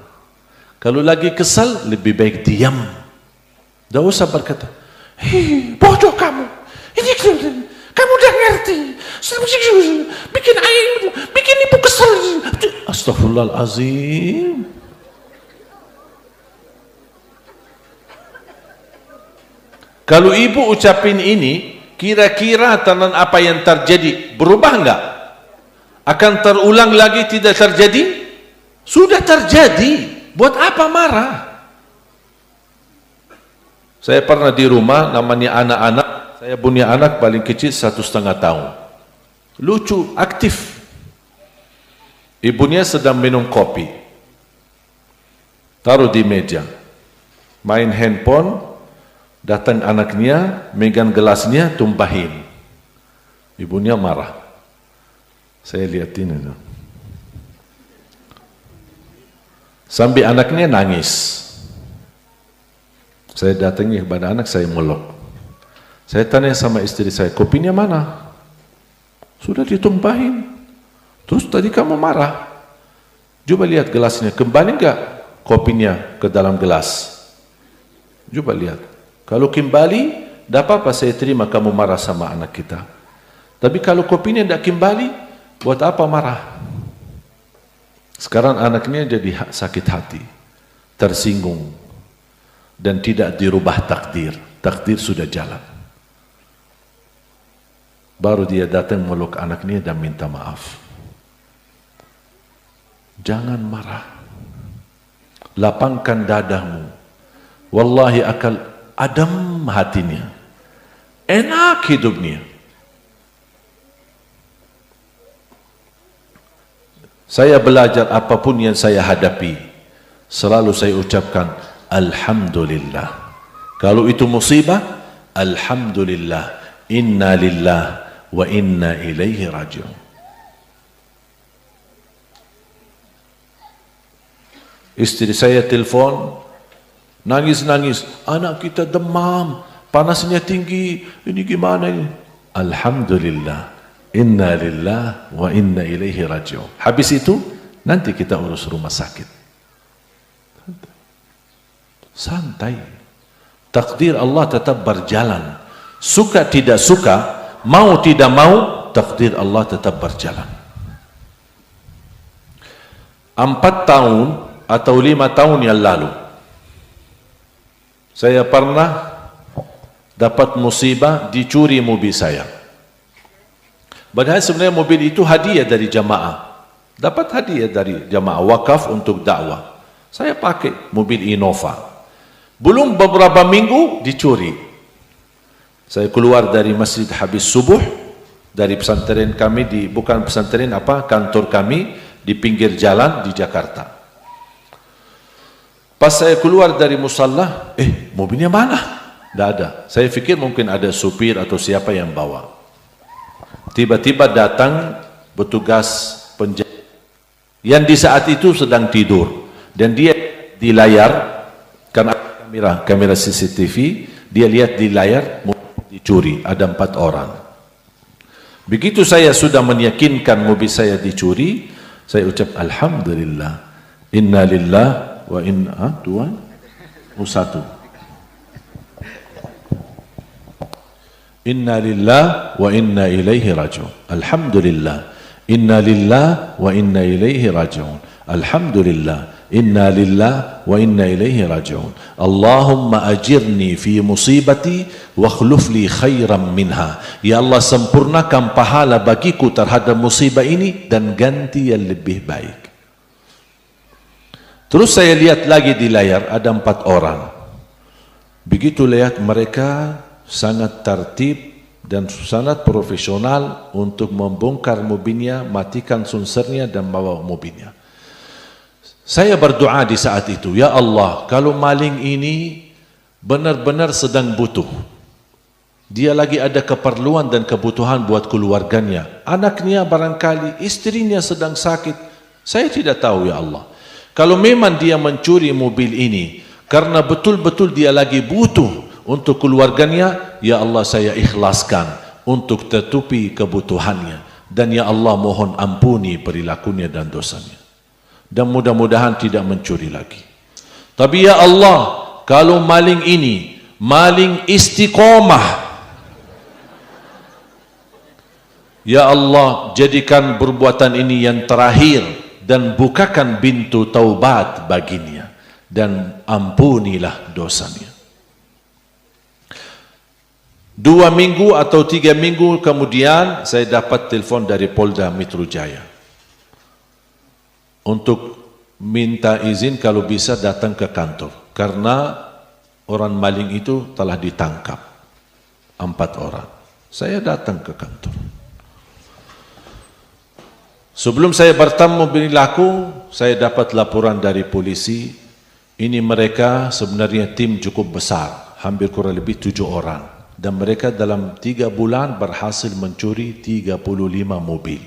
Kalau lagi kesal, lebih baik diam. Tidak usah berkata, hei bodoh kamu, ini kamu udah ngerti, bikin ayah, bikin ibu kesal. Astaghfirullahaladzim. Kalau ibu ucapin ini, kira-kira tentang apa yang terjadi berubah enggak? Akan terulang lagi tidak terjadi? Sudah terjadi. Buat apa marah? Saya pernah di rumah, namanya anak-anak, saya punya anak paling kecil 1,5 tahun. Lucu, aktif. Ibunya sedang minum kopi. Taruh di meja. Main handphone, datang anaknya, megang gelasnya, tumpahin. Ibunya marah. Saya lihatin itu. Sampai anaknya nangis. Saya datangi kepada anak, saya meluk. Saya tanya sama istri saya, kopinya mana? Sudah ditumpahin. Terus tadi kamu marah. Coba lihat gelasnya, kembali enggak kopinya ke dalam gelas? Coba lihat. Kalau kembali, tidak apa-apa saya terima kamu marah sama anak kita. Tapi kalau kopinya tidak kembali, buat apa marah? Sekarang anaknya jadi sakit hati, tersinggung, dan tidak dirubah takdir. Takdir sudah jalan. Baru dia datang meluk anaknya dan minta maaf. Jangan marah. Lapangkan dadamu. Wallahi akal adem hatinya. Enak hidupnya. Saya belajar apapun yang saya hadapi, selalu saya ucapkan Alhamdulillah. Kalau itu musibah, Alhamdulillah. Inna lillah wa inna ilaihi raji'un. Istri saya telepon, nangis-nangis, anak kita demam, panasnya tinggi, ini gimana ini? Alhamdulillah, inna lillah wa inna ilaihi raji'un. Habis itu, nanti kita urus rumah sakit. Santai. Takdir Allah tetap berjalan. Suka tidak suka, mau tidak mau, takdir Allah tetap berjalan. 4 tahun atau 5 tahun yang lalu, saya pernah dapat musibah, dicuri mobil saya. Padahal sebenarnya mobil itu hadiah dari jamaah. Dapat hadiah dari jamaah wakaf untuk dakwah. Saya pakai mobil Innova. Belum beberapa minggu dicuri. Saya keluar dari Masjid habis subuh, dari pesantren kami di, bukan pesantren apa, kantor kami di pinggir jalan di Jakarta. Pas saya keluar dari musalla, mobilnya mana? Tidak ada. Saya pikir mungkin ada supir atau siapa yang bawa. Tiba-tiba datang petugas penjaga yang di saat itu sedang tidur, dan dia di layar, karena kamera CCTV, dia lihat di layar dicuri, ada 4 orang. Begitu saya sudah meyakinkan mobil saya dicuri, saya ucap Alhamdulillah, inna lillah wa inna Inna lillah wa inna ilaihi raji'un. Alhamdulillah. Inna lillah wa inna ilaihi raji'un. Alhamdulillah. Inna lillah wa inna ilaihi raji'un. Allahumma ajirni fi musibati wa akhluf li khairan minha. Ya Allah, sempurnakan pahala bagiku terhadap musibah ini dan ganti yang lebih baik. Terus saya lihat lagi di layar ada 4 orang. Begitu lihat mereka sangat tertib dan sangat profesional untuk membongkar mobilnya, matikan sensornya dan bawa mobilnya. Saya berdoa di saat itu, ya Allah, kalau maling ini benar-benar sedang butuh, dia lagi ada keperluan dan kebutuhan buat keluarganya, anaknya barangkali, istrinya sedang sakit, saya tidak tahu ya Allah. Kalau memang dia mencuri mobil ini karena betul-betul dia lagi butuh untuk keluarganya, ya Allah saya ikhlaskan untuk tertutupi kebutuhannya, dan ya Allah mohon ampuni perilakunya dan dosanya, dan mudah-mudahan tidak mencuri lagi. Tapi ya Allah, kalau maling ini maling istiqomah, ya Allah jadikan perbuatan ini yang terakhir dan bukakan pintu taubat baginya dan ampunilah dosanya. 2 minggu atau 3 minggu kemudian saya dapat telepon dari Polda Metro Jaya untuk minta izin kalau bisa datang ke kantor, karena orang maling itu telah ditangkap. 4 orang. Saya datang ke kantor. Sebelum saya bertemu perilaku, saya dapat laporan dari polisi. Ini mereka sebenarnya tim cukup besar, hampir kurang lebih 7 orang. Dan mereka dalam 3 bulan berhasil mencuri 35 mobil.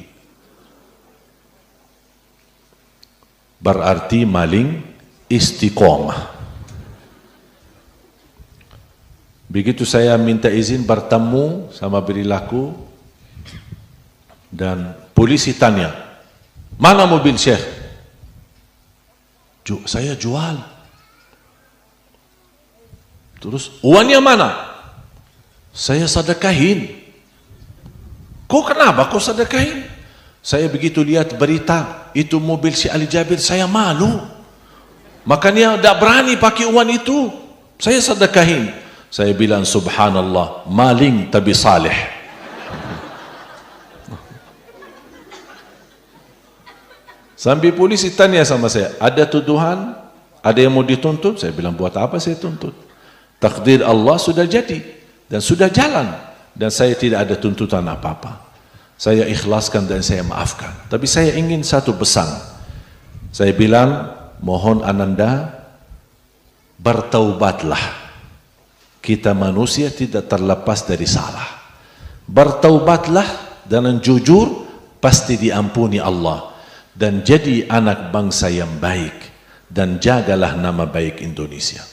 Berarti maling istiqomah. Begitu saya minta izin bertemu sama perilaku, dan polisi tanya, mana mobil Syekh? Saya jual. Terus uangnya mana? Saya sedekahin. Kok kenapa kau sedekahin? Saya begitu lihat berita itu mobil si Ali Jabir, saya malu. Makanya tidak berani pakai uang itu. Saya sedekahin. Saya bilang subhanallah, maling tapi saleh. Sampai polisi tanya sama saya, ada tuduhan, ada yang mau dituntut? Saya bilang, buat apa saya tuntut? Takdir Allah sudah jadi dan sudah jalan, dan saya tidak ada tuntutan apa-apa. Saya ikhlaskan dan saya maafkan. Tapi saya ingin satu pesan. Saya bilang, mohon Ananda bertaubatlah. Kita manusia tidak terlepas dari salah. Bertaubatlah dan jujur, pasti diampuni Allah. Dan jadi anak bangsa yang baik, dan jagalah nama baik Indonesia.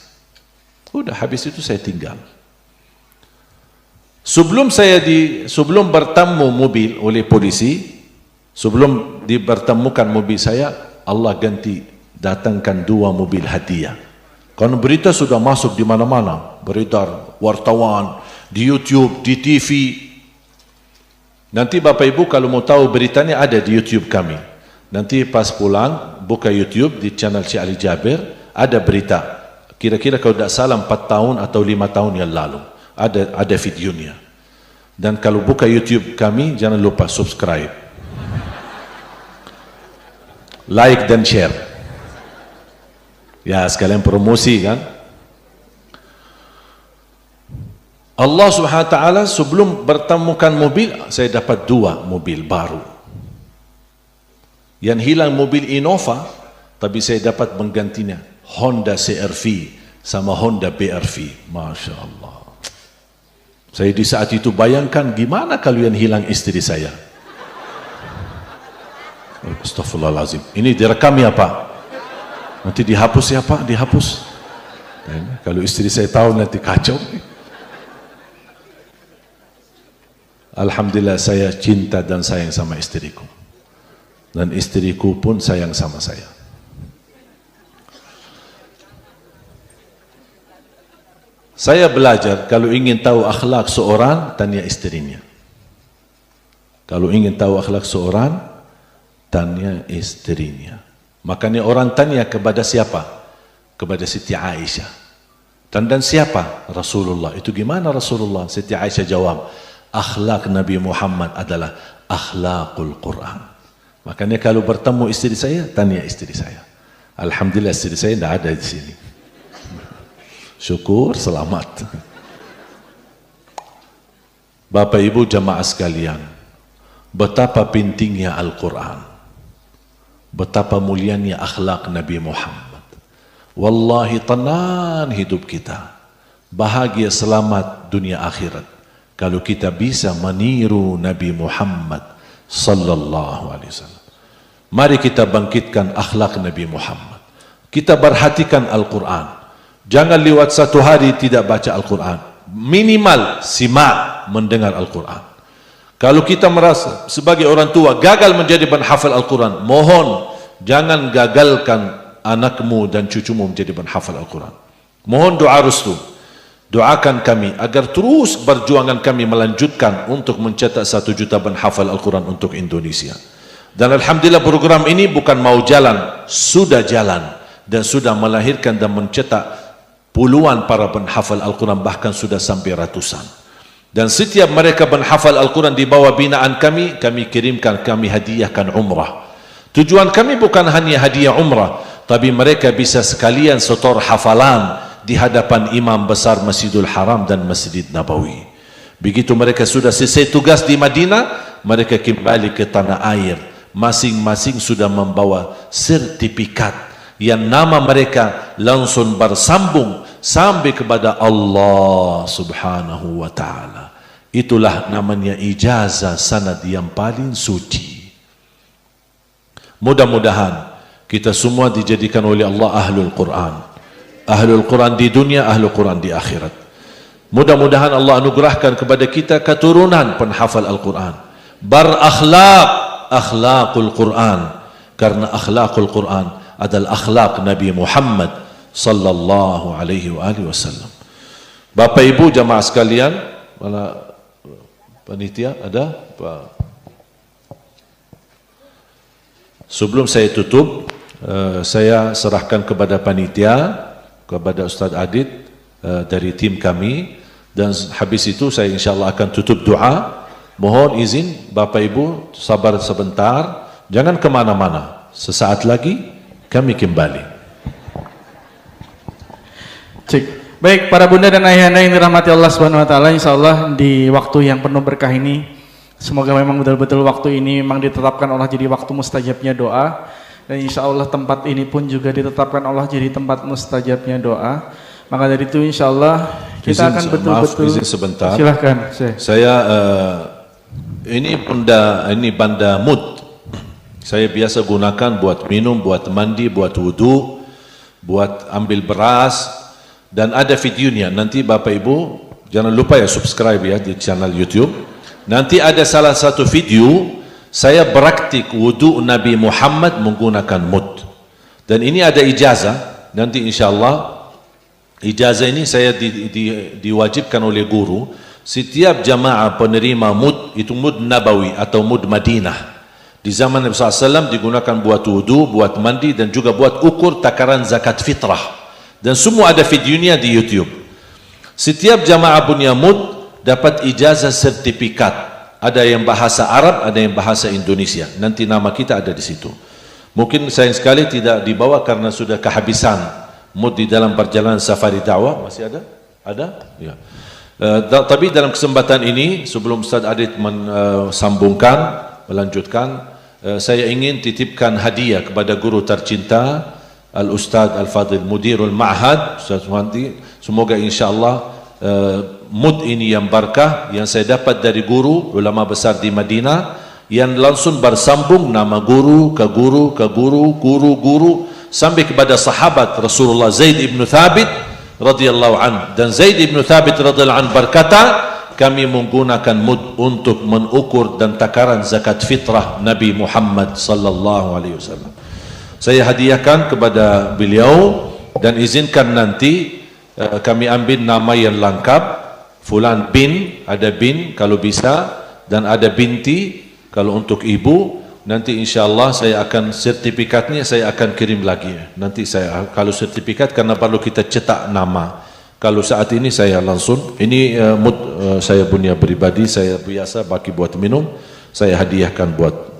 Udah, habis itu saya tinggal. Sebelum bertemu mobil oleh polisi, sebelum dipertemukan mobil saya, Allah ganti datangkan 2 mobil hadiah. Karena berita sudah masuk di mana-mana, beredar, wartawan, di YouTube, di TV. Nanti Bapak Ibu kalau mau tahu beritanya ada di YouTube kami. Nanti pas pulang, buka YouTube di channel Syekh Ali Jabir, ada berita. Kira-kira kalau tidak salah 4 tahun atau 5 tahun yang lalu. Ada videonya. Dan kalau buka YouTube kami, jangan lupa subscribe, like dan share. Ya, sekalian promosi kan. Allah Subhanahu wa taala sebelum bertemukan mobil, saya dapat 2 mobil baru. Yang hilang mobil Innova, tapi saya dapat menggantinya Honda CR-V sama Honda BR-V. Masya Allah. Saya di saat itu bayangkan gimana kalau yang hilang istri saya. Astaghfirullahaladzim. Ini direkam ya Pak? Nanti dihapus ya Pak? Dihapus. Kalau istri saya tahu nanti kacau. Alhamdulillah saya cinta dan sayang sama istriku. Dan istriku pun sayang sama saya. Saya belajar kalau ingin tahu akhlak seorang, tanya istrinya. Kalau ingin tahu akhlak seorang, tanya istrinya. Makanya orang tanya kepada siapa? Kepada Siti Aisyah. Dan siapa? Rasulullah. Itu gimana Rasulullah? Siti Aisyah jawab, akhlak Nabi Muhammad adalah akhlakul Quran. Makanya kalau bertemu istri saya, tanya istri saya. Alhamdulillah istri saya tidak ada di sini. Syukur, selamat. Bapak Ibu jamaah sekalian, betapa pentingnya Al-Quran, betapa mulianya akhlak Nabi Muhammad. Wallahi tenang hidup kita, bahagia selamat dunia akhirat kalau kita bisa meniru Nabi Muhammad sallallahu alaihi wasallam. Mari kita bangkitkan akhlak Nabi Muhammad. Kita perhatikan Al-Quran. Jangan lewat 1 hari tidak baca Al-Quran. Minimal simak mendengar Al-Quran. Kalau kita merasa sebagai orang tua gagal menjadi penghafal Al-Quran, mohon jangan gagalkan anakmu dan cucumu menjadi penghafal Al-Quran. Mohon doa restu. Doakan kami agar terus perjuangan kami melanjutkan untuk mencetak 1 juta penghafal Al-Quran untuk Indonesia. Dan alhamdulillah program ini bukan mau jalan, sudah jalan dan sudah melahirkan dan mencetak puluhan para penghafal Al-Quran, bahkan sudah sampai ratusan. Dan setiap mereka penghafal Al-Quran di bawah binaan kami kirimkan, kami hadiahkan umrah. Tujuan kami bukan hanya hadiah umrah, tapi mereka bisa sekalian setor hafalan di hadapan imam besar Masjidul Haram dan Masjid Nabawi. Begitu mereka sudah selesai tugas di Madinah, mereka kembali ke tanah air. Masing-masing sudah membawa sertifikat yang nama mereka langsung bersambung sampai kepada Allah Subhanahu wa taala. Itulah namanya ijazah sanad yang paling suci. Mudah-mudahan kita semua dijadikan oleh Allah ahlul Quran. Ahlul Quran di dunia, ahlul Quran di akhirat. Mudah-mudahan Allah anugerahkan kepada kita keturunan penghafal Al-Quran. Berakhlak, akhlakul Quran. Karena akhlakul Quran adalah akhlak Nabi Muhammad sallallahu alaihi wasallam. Bapak Ibu jamaah sekalian, mana panitia ada? Sebelum saya tutup, saya serahkan kepada panitia, kepada Ustaz Adit dari tim kami, dan habis itu saya insyaAllah akan tutup doa. Mohon izin Bapak Ibu sabar sebentar, jangan kemana-mana, sesaat lagi kami kembali. Cik. Baik para bunda dan ayahanda yang dirahmati Allah Subhanahu wa taala, insyaallah di waktu yang penuh berkah ini, semoga memang betul-betul waktu ini memang ditetapkan Allah jadi waktu mustajabnya doa, dan insyaallah tempat ini pun juga ditetapkan Allah jadi tempat mustajabnya doa. Maka dari itu insyaallah kita akan betul-betul. Izin sebentar. Silahkan. Saya ini banda mud. Saya biasa gunakan buat minum, buat mandi, buat wudu, buat ambil beras. Dan ada videonya, nanti Bapak Ibu jangan lupa ya subscribe ya di channel YouTube. Nanti ada salah satu video saya praktik wudu Nabi Muhammad menggunakan mud. Dan ini ada ijazah, nanti insyaAllah ijazah ini saya diwajibkan oleh guru. Setiap jamaah penerima mud, itu mud Nabawi atau mud Madinah, di zaman Nabi SAW digunakan buat wudu, buat mandi, dan juga buat ukur takaran zakat fitrah. Dan semua ada videonya di YouTube. Setiap jamaah punya mud dapat ijazah sertifikat. Ada yang bahasa Arab, ada yang bahasa Indonesia. Nanti nama kita ada di situ. Mungkin sayang sekali tidak dibawa karena sudah kehabisan mud di dalam perjalanan safari dakwah. Masih ada? Ada? Ya. Tapi dalam kesempatan ini, sebelum Ustaz Adit melanjutkan, saya ingin titipkan hadiah kepada guru tercinta Al-Ustaz Al-Fadil Mudirul Ma'had, Ustaz Muhanti. Semoga insyaAllah mud ini yang berkah yang saya dapat dari guru, ulama besar di Madinah, yang langsung bersambung nama guru ke guru ke guru, guru sampai kepada sahabat Rasulullah Zaid ibn Thabit radhiyallahu anhu. Dan Zaid ibn Thabit radhiyallahu anhu berkata, kami menggunakan mud untuk mengukur dan takaran zakat fitrah Nabi Muhammad sallallahu alaihi wasallam. Saya hadiahkan kepada beliau, dan izinkan nanti kami ambil nama yang lengkap, Fulan bin, ada bin kalau bisa, dan ada binti kalau untuk ibu. Nanti insyaAllah saya akan sertifikatnya saya akan kirim lagi. Nanti saya kalau sertifikat karena perlu kita cetak nama. Kalau saat ini saya langsung, ini mud saya punya pribadi, saya biasa bagi buat minum, saya hadiahkan buat.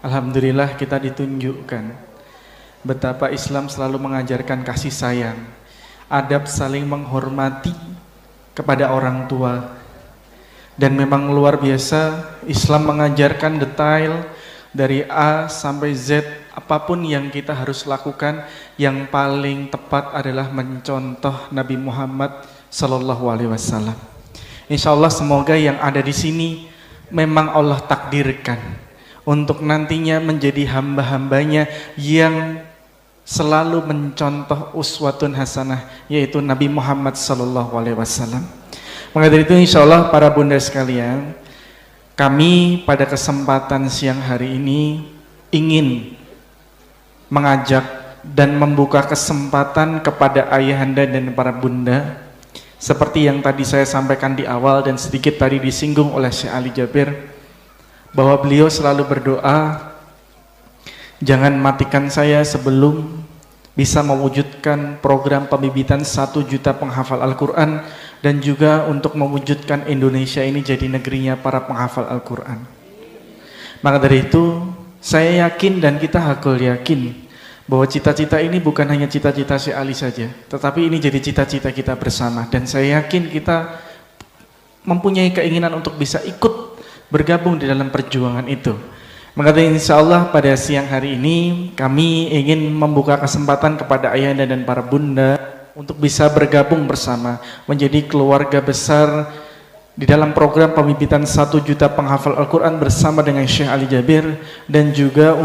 Alhamdulillah kita ditunjukkan betapa Islam selalu mengajarkan kasih sayang, adab saling menghormati kepada orang tua. Dan memang luar biasa Islam mengajarkan detail dari A sampai Z, apapun yang kita harus lakukan, yang paling tepat adalah mencontoh Nabi Muhammad sallallahu alaihi wasallam. Insyaallah semoga yang ada di sini memang Allah takdirkan untuk nantinya menjadi hamba-hambanya yang selalu mencontoh uswatun hasanah, yaitu Nabi Muhammad sallallahu alaihi wasallam. Maka dari itu insyaallah para bunda sekalian, kami pada kesempatan siang hari ini ingin mengajak dan membuka kesempatan kepada ayahanda dan para bunda, seperti yang tadi saya sampaikan di awal dan sedikit tadi disinggung oleh Syekh Ali Jabir, bahwa beliau selalu berdoa Jangan matikan saya sebelum bisa mewujudkan program pembibitan 1 juta penghafal Al-Quran dan juga untuk mewujudkan Indonesia ini jadi negerinya para penghafal Al-Quran. Maka dari itu saya yakin dan kita hakul yakin bahwa cita-cita ini bukan hanya cita-cita si Ali saja, tetapi ini jadi cita-cita kita bersama, dan saya yakin kita mempunyai keinginan untuk bisa ikut bergabung di dalam perjuangan itu. Maka insya Allah pada siang hari ini kami ingin membuka kesempatan kepada ayahanda dan para bunda untuk bisa bergabung bersama menjadi keluarga besar di dalam program pembibitan 1 juta penghafal Al-Quran bersama dengan Syekh Ali Jabir, dan juga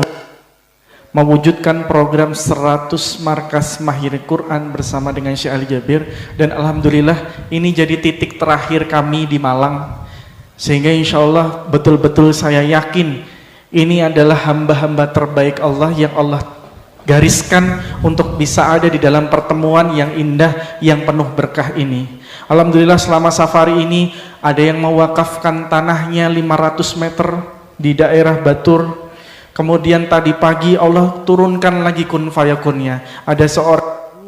mewujudkan program 100 markas mahir Quran bersama dengan Syekh Ali Jabir. Dan alhamdulillah ini jadi titik terakhir kami di Malang, sehingga insya Allah betul-betul saya yakin ini adalah hamba-hamba terbaik Allah yang Allah gariskan untuk bisa ada di dalam pertemuan yang indah, yang penuh berkah ini. Alhamdulillah selama safari ini ada yang mewakafkan tanahnya 500 meter di daerah Batur. Kemudian tadi pagi Allah turunkan lagi kun fayakunnya. Ada seorang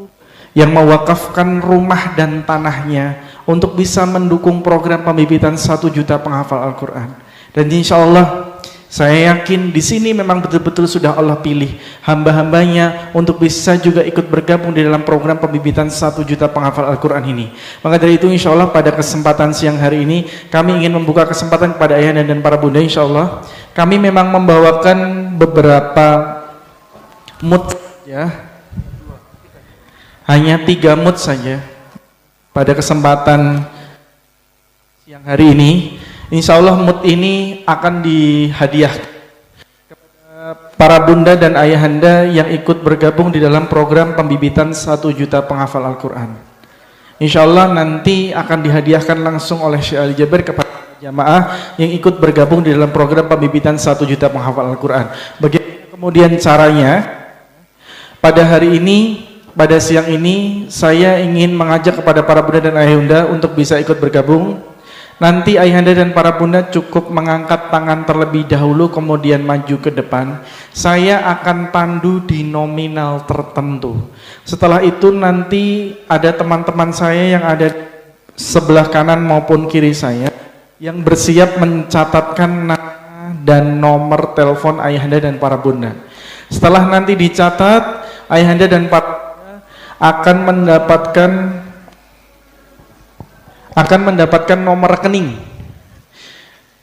yang mewakafkan rumah dan tanahnya untuk bisa mendukung program pembibitan 1 juta penghafal Al-Quran. Dan insya Allah saya yakin di sini memang betul-betul sudah Allah pilih hamba-hambanya untuk bisa juga ikut bergabung di dalam program pembibitan 1 juta penghafal Al-Quran ini. Maka dari itu insya Allah pada kesempatan siang hari ini kami ingin membuka kesempatan kepada ayah dan para bunda. Insya Allah kami memang membawakan beberapa mood ya, hanya 3 mood saja pada kesempatan siang hari ini. Insya Allah mood ini akan dihadiahkan kepada para bunda dan ayahanda yang ikut bergabung di dalam program pembibitan 1 juta penghafal Al-Quran. Insya Allah nanti akan dihadiahkan langsung oleh Syekh Ali Jabir kepada jamaah yang ikut bergabung di dalam program pembibitan 1 juta penghafal Al-Quran. Bagaimana kemudian caranya? Pada hari ini, pada siang ini, saya ingin mengajak kepada para bunda dan ayahanda untuk bisa ikut bergabung. Nanti ayahanda dan para bunda cukup mengangkat tangan terlebih dahulu, kemudian maju ke depan. Saya akan pandu di nominal tertentu. Setelah itu nanti ada teman-teman saya yang ada sebelah kanan maupun kiri saya yang bersiap mencatatkan nama dan nomor telepon ayahanda dan para bunda. Setelah nanti dicatat, ayahanda dan para bunda akan mendapatkan nomor rekening.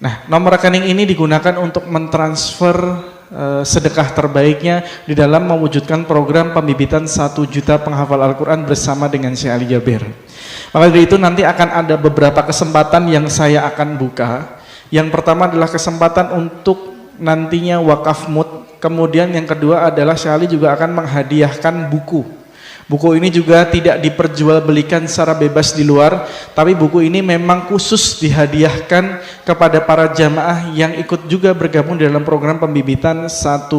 Nah, nomor rekening ini digunakan untuk mentransfer sedekah terbaiknya di dalam mewujudkan program pembibitan 1 juta penghafal Al-Quran bersama dengan Syekh Ali Jabir. Maka dari itu nanti akan ada beberapa kesempatan yang saya akan buka. Yang pertama adalah kesempatan untuk nantinya wakaf mut. Kemudian yang kedua adalah Syekh Ali juga akan menghadiahkan buku. Buku ini juga tidak diperjualbelikan secara bebas di luar, tapi buku ini memang khusus dihadiahkan kepada para jamaah yang ikut juga bergabung dalam program pembibitan 1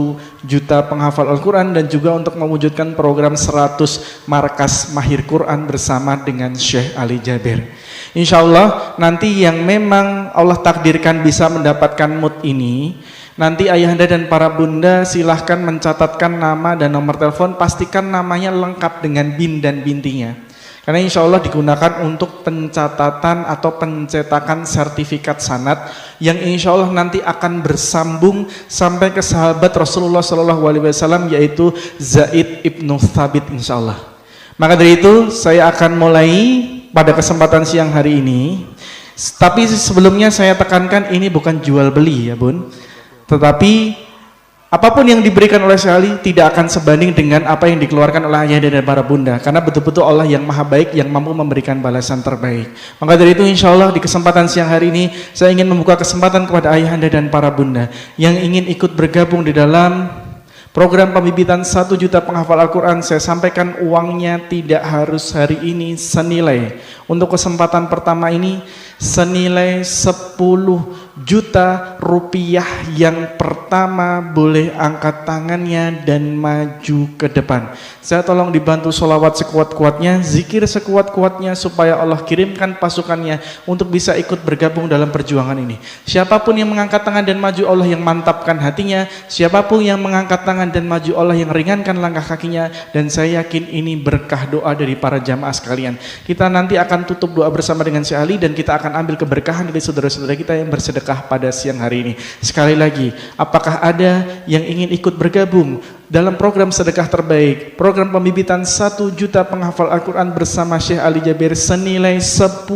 juta penghafal Al-Quran dan juga untuk mewujudkan program 100 markas mahir Quran bersama dengan Syekh Ali Jabir. Insya Allah nanti yang memang Allah takdirkan bisa mendapatkan mood ini, nanti ayahanda dan para bunda silahkan mencatatkan nama dan nomor telepon, pastikan namanya lengkap dengan bin dan bintinya. Karena insya Allah digunakan untuk pencatatan atau pencetakan sertifikat sanad yang insya Allah nanti akan bersambung sampai ke sahabat Rasulullah SAW, yaitu Zaid ibnu Thabit insya Allah. Maka dari itu saya akan mulai pada kesempatan siang hari ini. Tapi sebelumnya saya tekankan ini bukan jual beli ya bun, tetapi apapun yang diberikan oleh Syekh Ali tidak akan sebanding dengan apa yang dikeluarkan oleh ayah dan para bunda, karena betul-betul Allah yang maha baik yang mampu memberikan balasan terbaik. Maka dari itu insya Allah di kesempatan siang hari ini saya ingin membuka kesempatan kepada ayahanda dan para bunda yang ingin ikut bergabung di dalam program pembibitan 1 juta penghafal Al-Quran. Saya sampaikan uangnya tidak harus hari ini senilai. Untuk kesempatan pertama ini senilai 10 juta rupiah. Yang pertama boleh angkat tangannya dan maju ke depan. Saya tolong dibantu sholawat sekuat-kuatnya, zikir sekuat-kuatnya, supaya Allah kirimkan pasukannya untuk bisa ikut bergabung dalam perjuangan ini. Siapapun yang mengangkat tangan dan maju, Allah yang mantapkan hatinya. Siapapun yang mengangkat tangan dan maju, Allah yang ringankan langkah kakinya. Dan saya yakin ini berkah doa dari para jamaah sekalian. Kita nanti akan tutup doa bersama dengan Syekh Ali, dan kita akan ambil keberkahan dari saudara-saudara kita yang bersedekah pada siang hari ini. Sekali lagi, apakah ada yang ingin ikut bergabung dalam program sedekah terbaik, program pembibitan 1 juta penghafal Al-Quran bersama Syekh Ali Jabir senilai 10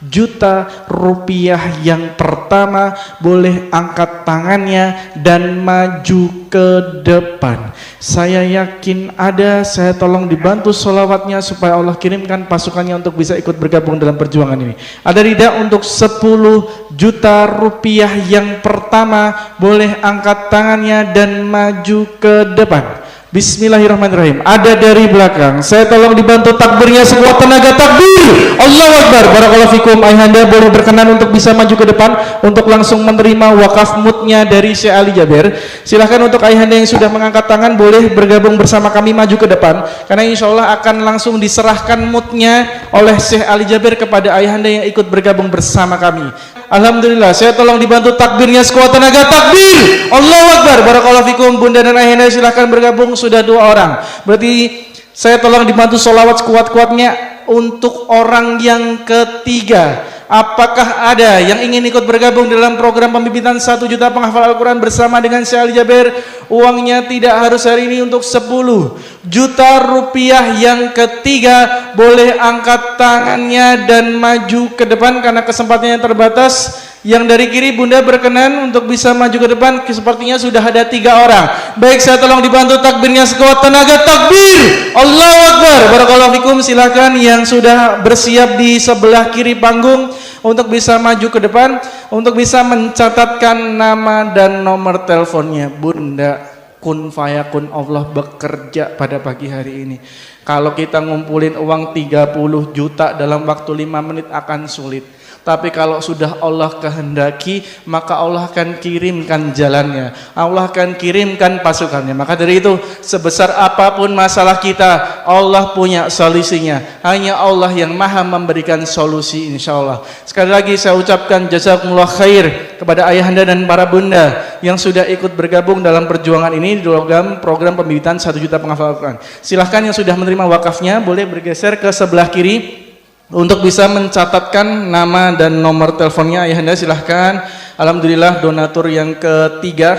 juta rupiah? Yang pertama boleh angkat tangannya dan maju ke depan. Saya yakin ada, saya tolong dibantu sholawatnya supaya Allah kirimkan pasukannya untuk bisa ikut bergabung dalam perjuangan ini. Ada rida untuk 10 juta rupiah. Yang pertama boleh angkat tangannya dan maju ke depan. Bismillahirrahmanirrahim. Ada dari belakang. Saya tolong dibantu takbirnya sekuat tenaga. Takbir, Allahu Akbar. Barakallahu fikum. Ayahanda boleh berkenan untuk bisa maju ke depan untuk langsung menerima wakaf mutnya dari Syekh Ali Jabir. Silahkan untuk ayahanda yang sudah mengangkat tangan boleh bergabung bersama kami maju ke depan, karena insya Allah akan langsung diserahkan mutnya oleh Syekh Ali Jabir kepada ayahanda yang ikut bergabung bersama kami. Alhamdulillah, saya tolong dibantu takbirnya sekuat tenaga. Takbir, Allahu Akbar. Barakallahu fikum. Bunda dan ayahanda silahkan bergabung. Sudah 2 orang. Berarti saya tolong dibantu sholawat sekuat-kuatnya untuk orang yang ketiga. Apakah ada yang ingin ikut bergabung dalam program pembibitan 1 juta penghafal Al-Quran bersama dengan Syekh Ali Jabir? Uangnya tidak harus hari ini, untuk 10 juta rupiah. Yang ketiga boleh angkat tangannya dan maju ke depan karena kesempatannya terbatas. Yang dari kiri bunda berkenan untuk bisa maju ke depan. Sepertinya sudah ada 3 orang. Baik, saya tolong dibantu takbirnya sekuat tenaga. Takbir, Allahu Akbar. Barakallahu fikum. Silakan yang sudah bersiap di sebelah kiri panggung untuk bisa maju ke depan, untuk bisa mencatatkan nama dan nomor teleponnya. Bunda, kun fayakun, Allah bekerja pada pagi hari ini. Kalau kita ngumpulin uang 30 juta dalam waktu 5 menit akan sulit. Tapi kalau sudah Allah kehendaki, maka Allah akan kirimkan jalannya, Allah akan kirimkan pasukannya. Maka dari itu, sebesar apapun masalah kita, Allah punya solusinya. Hanya Allah yang maha memberikan solusi, insya Allah. Sekali lagi saya ucapkan jazakumullah khair kepada ayahanda dan para bunda yang sudah ikut bergabung dalam perjuangan ini di program pembibitan 1 juta penghafal Al-Quran. Silahkan yang sudah menerima wakafnya boleh bergeser ke sebelah kiri untuk bisa mencatatkan nama dan nomor teleponnya. Ayahanda silahkan. Alhamdulillah, donatur yang ketiga.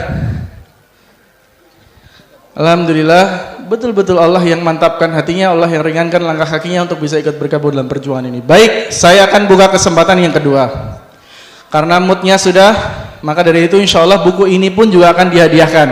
Alhamdulillah, betul-betul Allah yang mantapkan hatinya, Allah yang ringankan langkah kakinya untuk bisa ikut bergabung dalam perjuangan ini. Baik, saya akan buka kesempatan yang kedua. Karena moodnya sudah, maka dari itu insya Allah buku ini pun juga akan dihadiahkan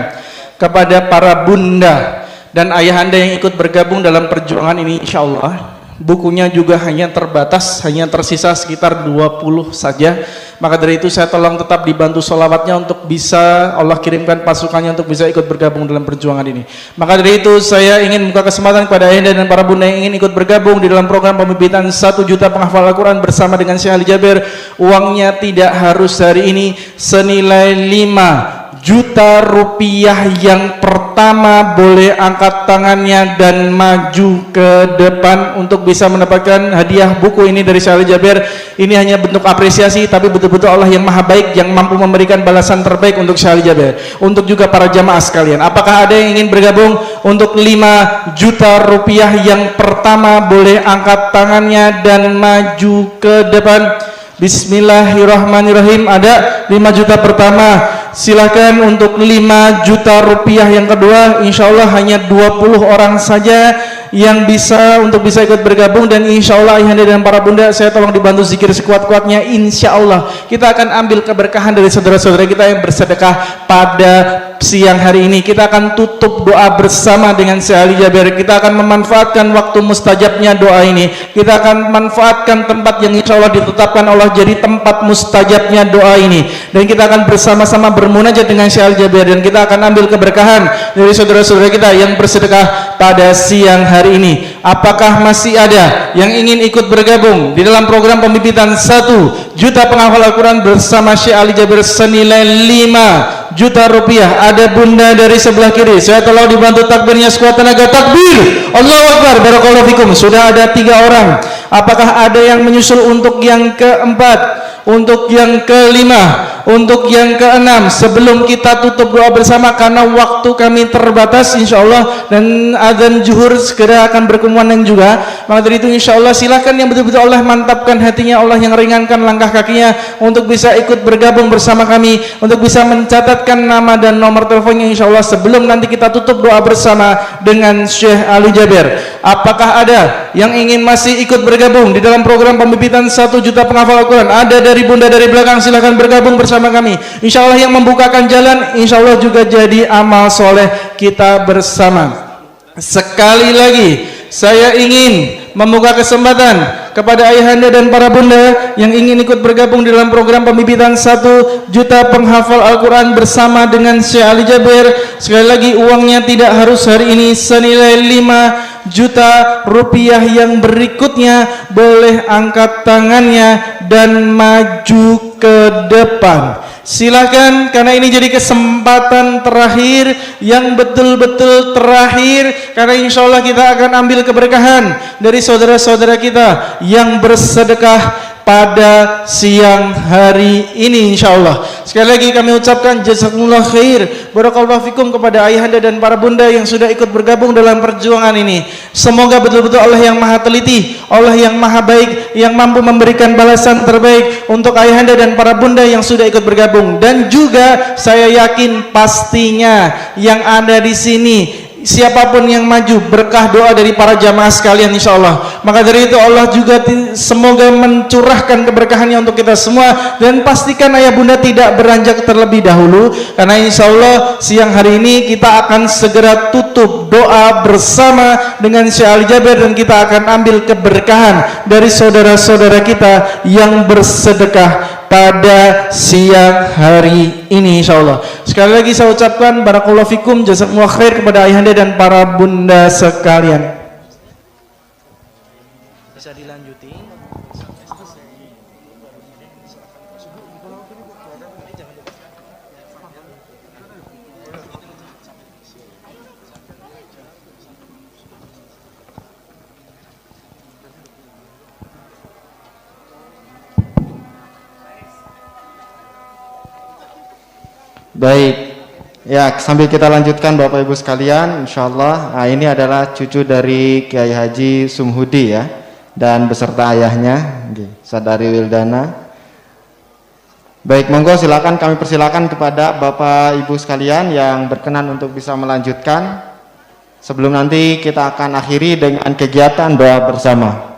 kepada para bunda dan ayahanda yang ikut bergabung dalam perjuangan ini, insya Allah. Bukunya juga hanya terbatas, hanya tersisa sekitar 20 saja. Maka dari itu saya tolong tetap dibantu sholawatnya untuk bisa Allah kirimkan pasukannya untuk bisa ikut bergabung dalam perjuangan ini. Maka dari itu saya ingin buka kesempatan kepada ayahanda dan para bunda yang ingin ikut bergabung di dalam program pembibitan 1 juta penghafal Al-Quran bersama dengan Syekh Ali Jabir. Uangnya tidak harus hari ini, senilai 5 juta rupiah. Yang pertama boleh angkat tangannya dan maju ke depan untuk bisa mendapatkan hadiah buku ini dari Syekh Ali Jabir. Ini hanya bentuk apresiasi, tapi betul-betul Allah yang maha baik yang mampu memberikan balasan terbaik untuk Syekh Ali Jabir. Untuk juga para jamaah sekalian, apakah ada yang ingin bergabung untuk 5 juta rupiah? Yang pertama boleh angkat tangannya dan maju ke depan. Bismillahirrahmanirrahim. Ada 5 juta pertama. Silakan untuk 5 juta rupiah yang kedua. Insya Allah hanya 20 orang saja yang bisa untuk bisa ikut bergabung, dan insya Allah ayahanda dan para bunda saya tolong dibantu zikir sekuat-kuatnya. Insya Allah kita akan ambil keberkahan dari saudara-saudara kita yang bersedekah pada siang hari ini. Kita akan tutup doa bersama dengan Syekh Ali Jaber. Kita akan memanfaatkan waktu mustajabnya doa ini. Kita akan manfaatkan tempat yang insya Allah ditetapkan Allah jadi tempat mustajabnya doa ini. Dan kita akan bersama-sama bermunajat dengan Syekh Ali Jaber. Dan kita akan ambil keberkahan dari saudara-saudara kita yang bersedekah pada siang hari ini. Apakah masih ada yang ingin ikut bergabung di dalam program pembibitan 1 juta penghafal Al-Quran bersama Syekh Ali Jaber senilai 5 juta rupiah? Ada bunda dari sebelah kiri, saya tolong dibantu takbirnya sekuat tenaga. Takbir, Allahu Akbar, barakallahu fikum. Sudah ada 3 orang. Apakah ada yang menyusul untuk yang keempat, untuk yang kelima, untuk yang keenam? Sebelum kita tutup doa bersama karena waktu kami terbatas insyaallah, dan azan zuhur segera akan berkumandang juga, maka dari itu insyaallah silakan yang betul-betul Allah mantapkan hatinya, Allah yang ringankan langkah kakinya untuk bisa ikut bergabung bersama kami, untuk bisa mencatatkan nama dan nomor teleponnya insyaallah sebelum nanti kita tutup doa bersama dengan Syekh Ali Jaber. Apakah ada yang ingin masih ikut bergabung di dalam program pembibitan 1 juta penghafal Al-Quran? Ada dari bunda dari belakang, silakan bergabung bersama kami. Insya Allah yang membukakan jalan, insya Allah juga jadi amal soleh kita bersama. Sekali lagi saya ingin membuka kesempatan kepada ayahanda dan para bunda yang ingin ikut bergabung di dalam program pembibitan 1 juta penghafal Al-Quran bersama dengan Syekh Ali Jaber. Sekali lagi uangnya tidak harus hari ini, senilai 5 juta rupiah. Yang berikutnya boleh angkat tangannya dan maju ke depan. Silakan, karena ini jadi kesempatan terakhir yang betul-betul terakhir, karena insya Allah kita akan ambil keberkahan dari saudara-saudara kita yang bersedekah pada siang hari ini insya Allah. Sekali lagi kami ucapkan jazakumullah khair, barakallahu fikum kepada ayahanda dan para bunda yang sudah ikut bergabung dalam perjuangan ini. Semoga betul-betul Allah yang maha teliti, Allah yang maha baik, yang mampu memberikan balasan terbaik untuk ayahanda dan para bunda yang sudah ikut bergabung. Dan juga saya yakin pastinya yang ada di sini, siapapun yang maju, berkah doa dari para jamaah sekalian insya Allah. Maka dari itu Allah juga semoga mencurahkan keberkahannya untuk kita semua. Dan pastikan ayah bunda tidak beranjak terlebih dahulu, karena insya Allah siang hari ini kita akan segera tutup doa bersama dengan Syekh Ali Jaber, dan kita akan ambil keberkahan dari saudara-saudara kita yang bersedekah pada siang hari ini insyaallah. Sekali lagi saya ucapkan barakallahu fikum, jazakumullah khair kepada ayahanda dan para bunda sekalian. Bisa dilanjuti. Baik, ya sambil kita lanjutkan Bapak Ibu sekalian, insyaallah. Nah, ini adalah cucu dari Kiai Haji Sumhudi ya, dan beserta ayahnya, Sadari Wildana. Baik, monggo silakan, kami persilakan kepada Bapak Ibu sekalian yang berkenan untuk bisa melanjutkan. Sebelum nanti kita akan akhiri dengan kegiatan doa bersama.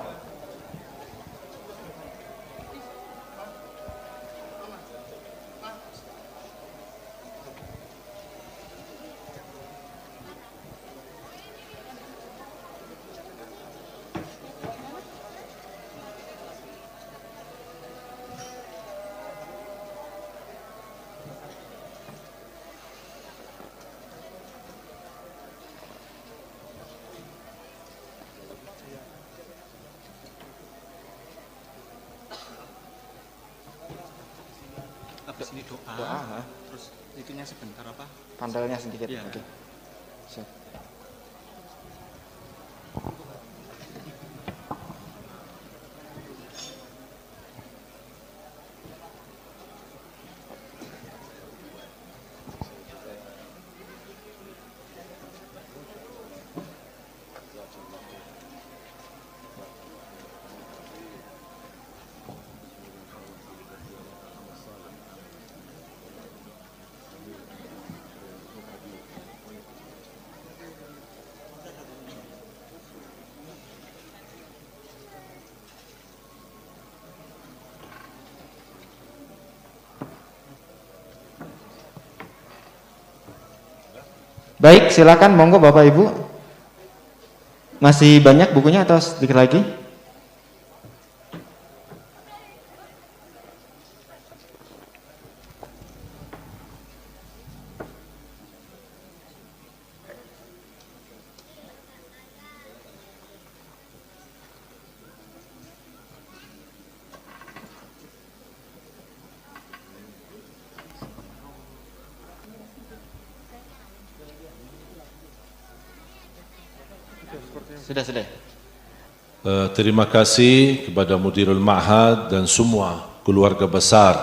Habis ini doa, terus itunya sebentar apa? Pandelnya sedikit. Ya. Oke. Siap. Baik, silakan monggo Bapak Ibu. Masih banyak bukunya atau sedikit lagi? Sudah. Terima kasih kepada Mudirul Ma'had dan semua keluarga besar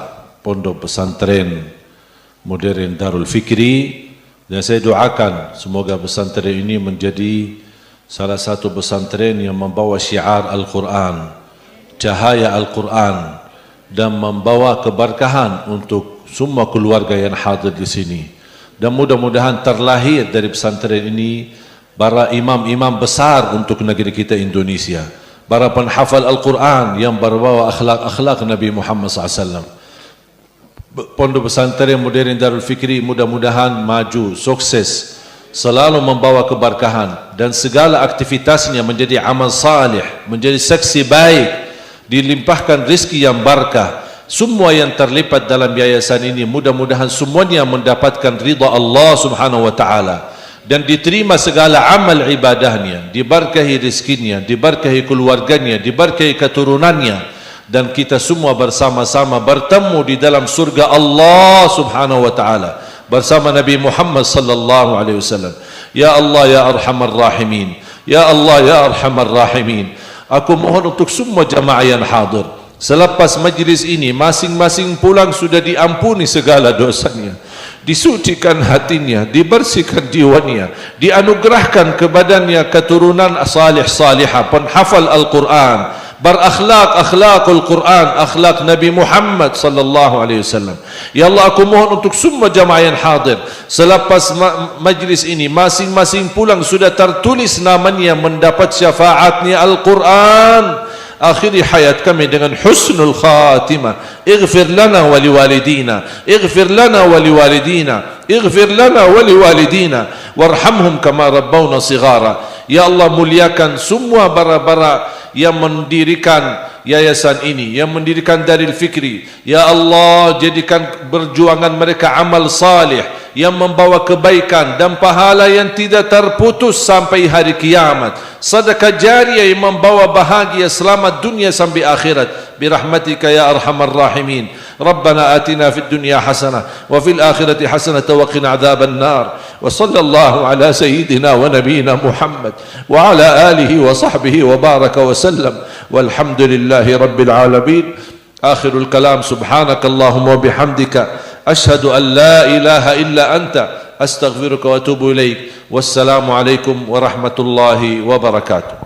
Pondok Pesantren Modern Darul Fikri, dan saya doakan semoga pesantren ini menjadi salah satu pesantren yang membawa syiar Al-Quran, cahaya Al-Quran, dan membawa keberkahan untuk semua keluarga yang hadir di sini. Dan mudah-mudahan terlahir dari pesantren ini para imam-imam besar untuk negeri kita Indonesia, para penghafal Al-Quran yang berbawa akhlak-akhlak Nabi Muhammad SAW. Pondok Pesantren Modern Darul Fikri mudah-mudahan maju, sukses, selalu membawa keberkahan, dan segala aktivitasnya menjadi amal salih, menjadi saksi baik, dilimpahkan rezeki yang barakah. Semua yang terlibat dalam yayasan ini mudah-mudahan semuanya mendapatkan ridha Allah Subhanahu wa taala, dan diterima segala amal ibadahnya, diberkahi rezekinya, diberkahi keluarganya, diberkahi keturunannya, dan kita semua bersama-sama bertemu di dalam surga Allah Subhanahu wa taala bersama Nabi Muhammad sallallahu alaihi wasallam. Ya Allah ya Arhamar Rahimin, ya Allah ya Arhamar Rahimin, aku mohon untuk semua jamaah yang hadir, selepas majlis ini masing-masing pulang sudah diampuni segala dosanya, disucikan hatinya, dibersihkan jiwanya, dianugerahkan kepadanya keturunan salih salihah, penghafal Al-Quran, berakhlak akhlakul Quran, akhlak Nabi Muhammad sallallahu alaihi wasallam. Ya Allah, aku mohon untuk semua jamaah yang hadir, selepas majlis ini masing-masing pulang sudah tertulis namanya mendapat syafaatnya Al-Quran. Akhiri hayat kami dengan husnul khatimah. Ighfir lana wa liwalidina, ighfir lana wa liwalidina, ighfir lana wa liwalidina, warhamhum kama rabbawna sighara. Ya Allah, muliakan semua bara-bara yang mendirikan yayasan ini, yang mendirikan Darul Fikri. Ya Allah, jadikan berjuangan mereka amal salih yang membawa kebaikan dan pahala yang tidak terputus sampai hari kiamat, sedekah jariah yang membawa bahagia selamat dunia sampai akhirat. Birahmatika ya Arhamar Rahimin. Rabbana atina fid dunya hasanah wa fil akhirati hasanah wa qina adzaban nar. Wa sallallahu ala sayyidina wa nabiyyina Muhammad wa ala alihi wa sahbihi wa baraka wa sallam. Walhamdulillahi rabbil alamin. Akhirul kalam, subhanakallahumma wa bihamdika أشهد أن لا إله إلا أنت أستغفرك وأتوب إليك والسلام عليكم ورحمة الله وبركاته.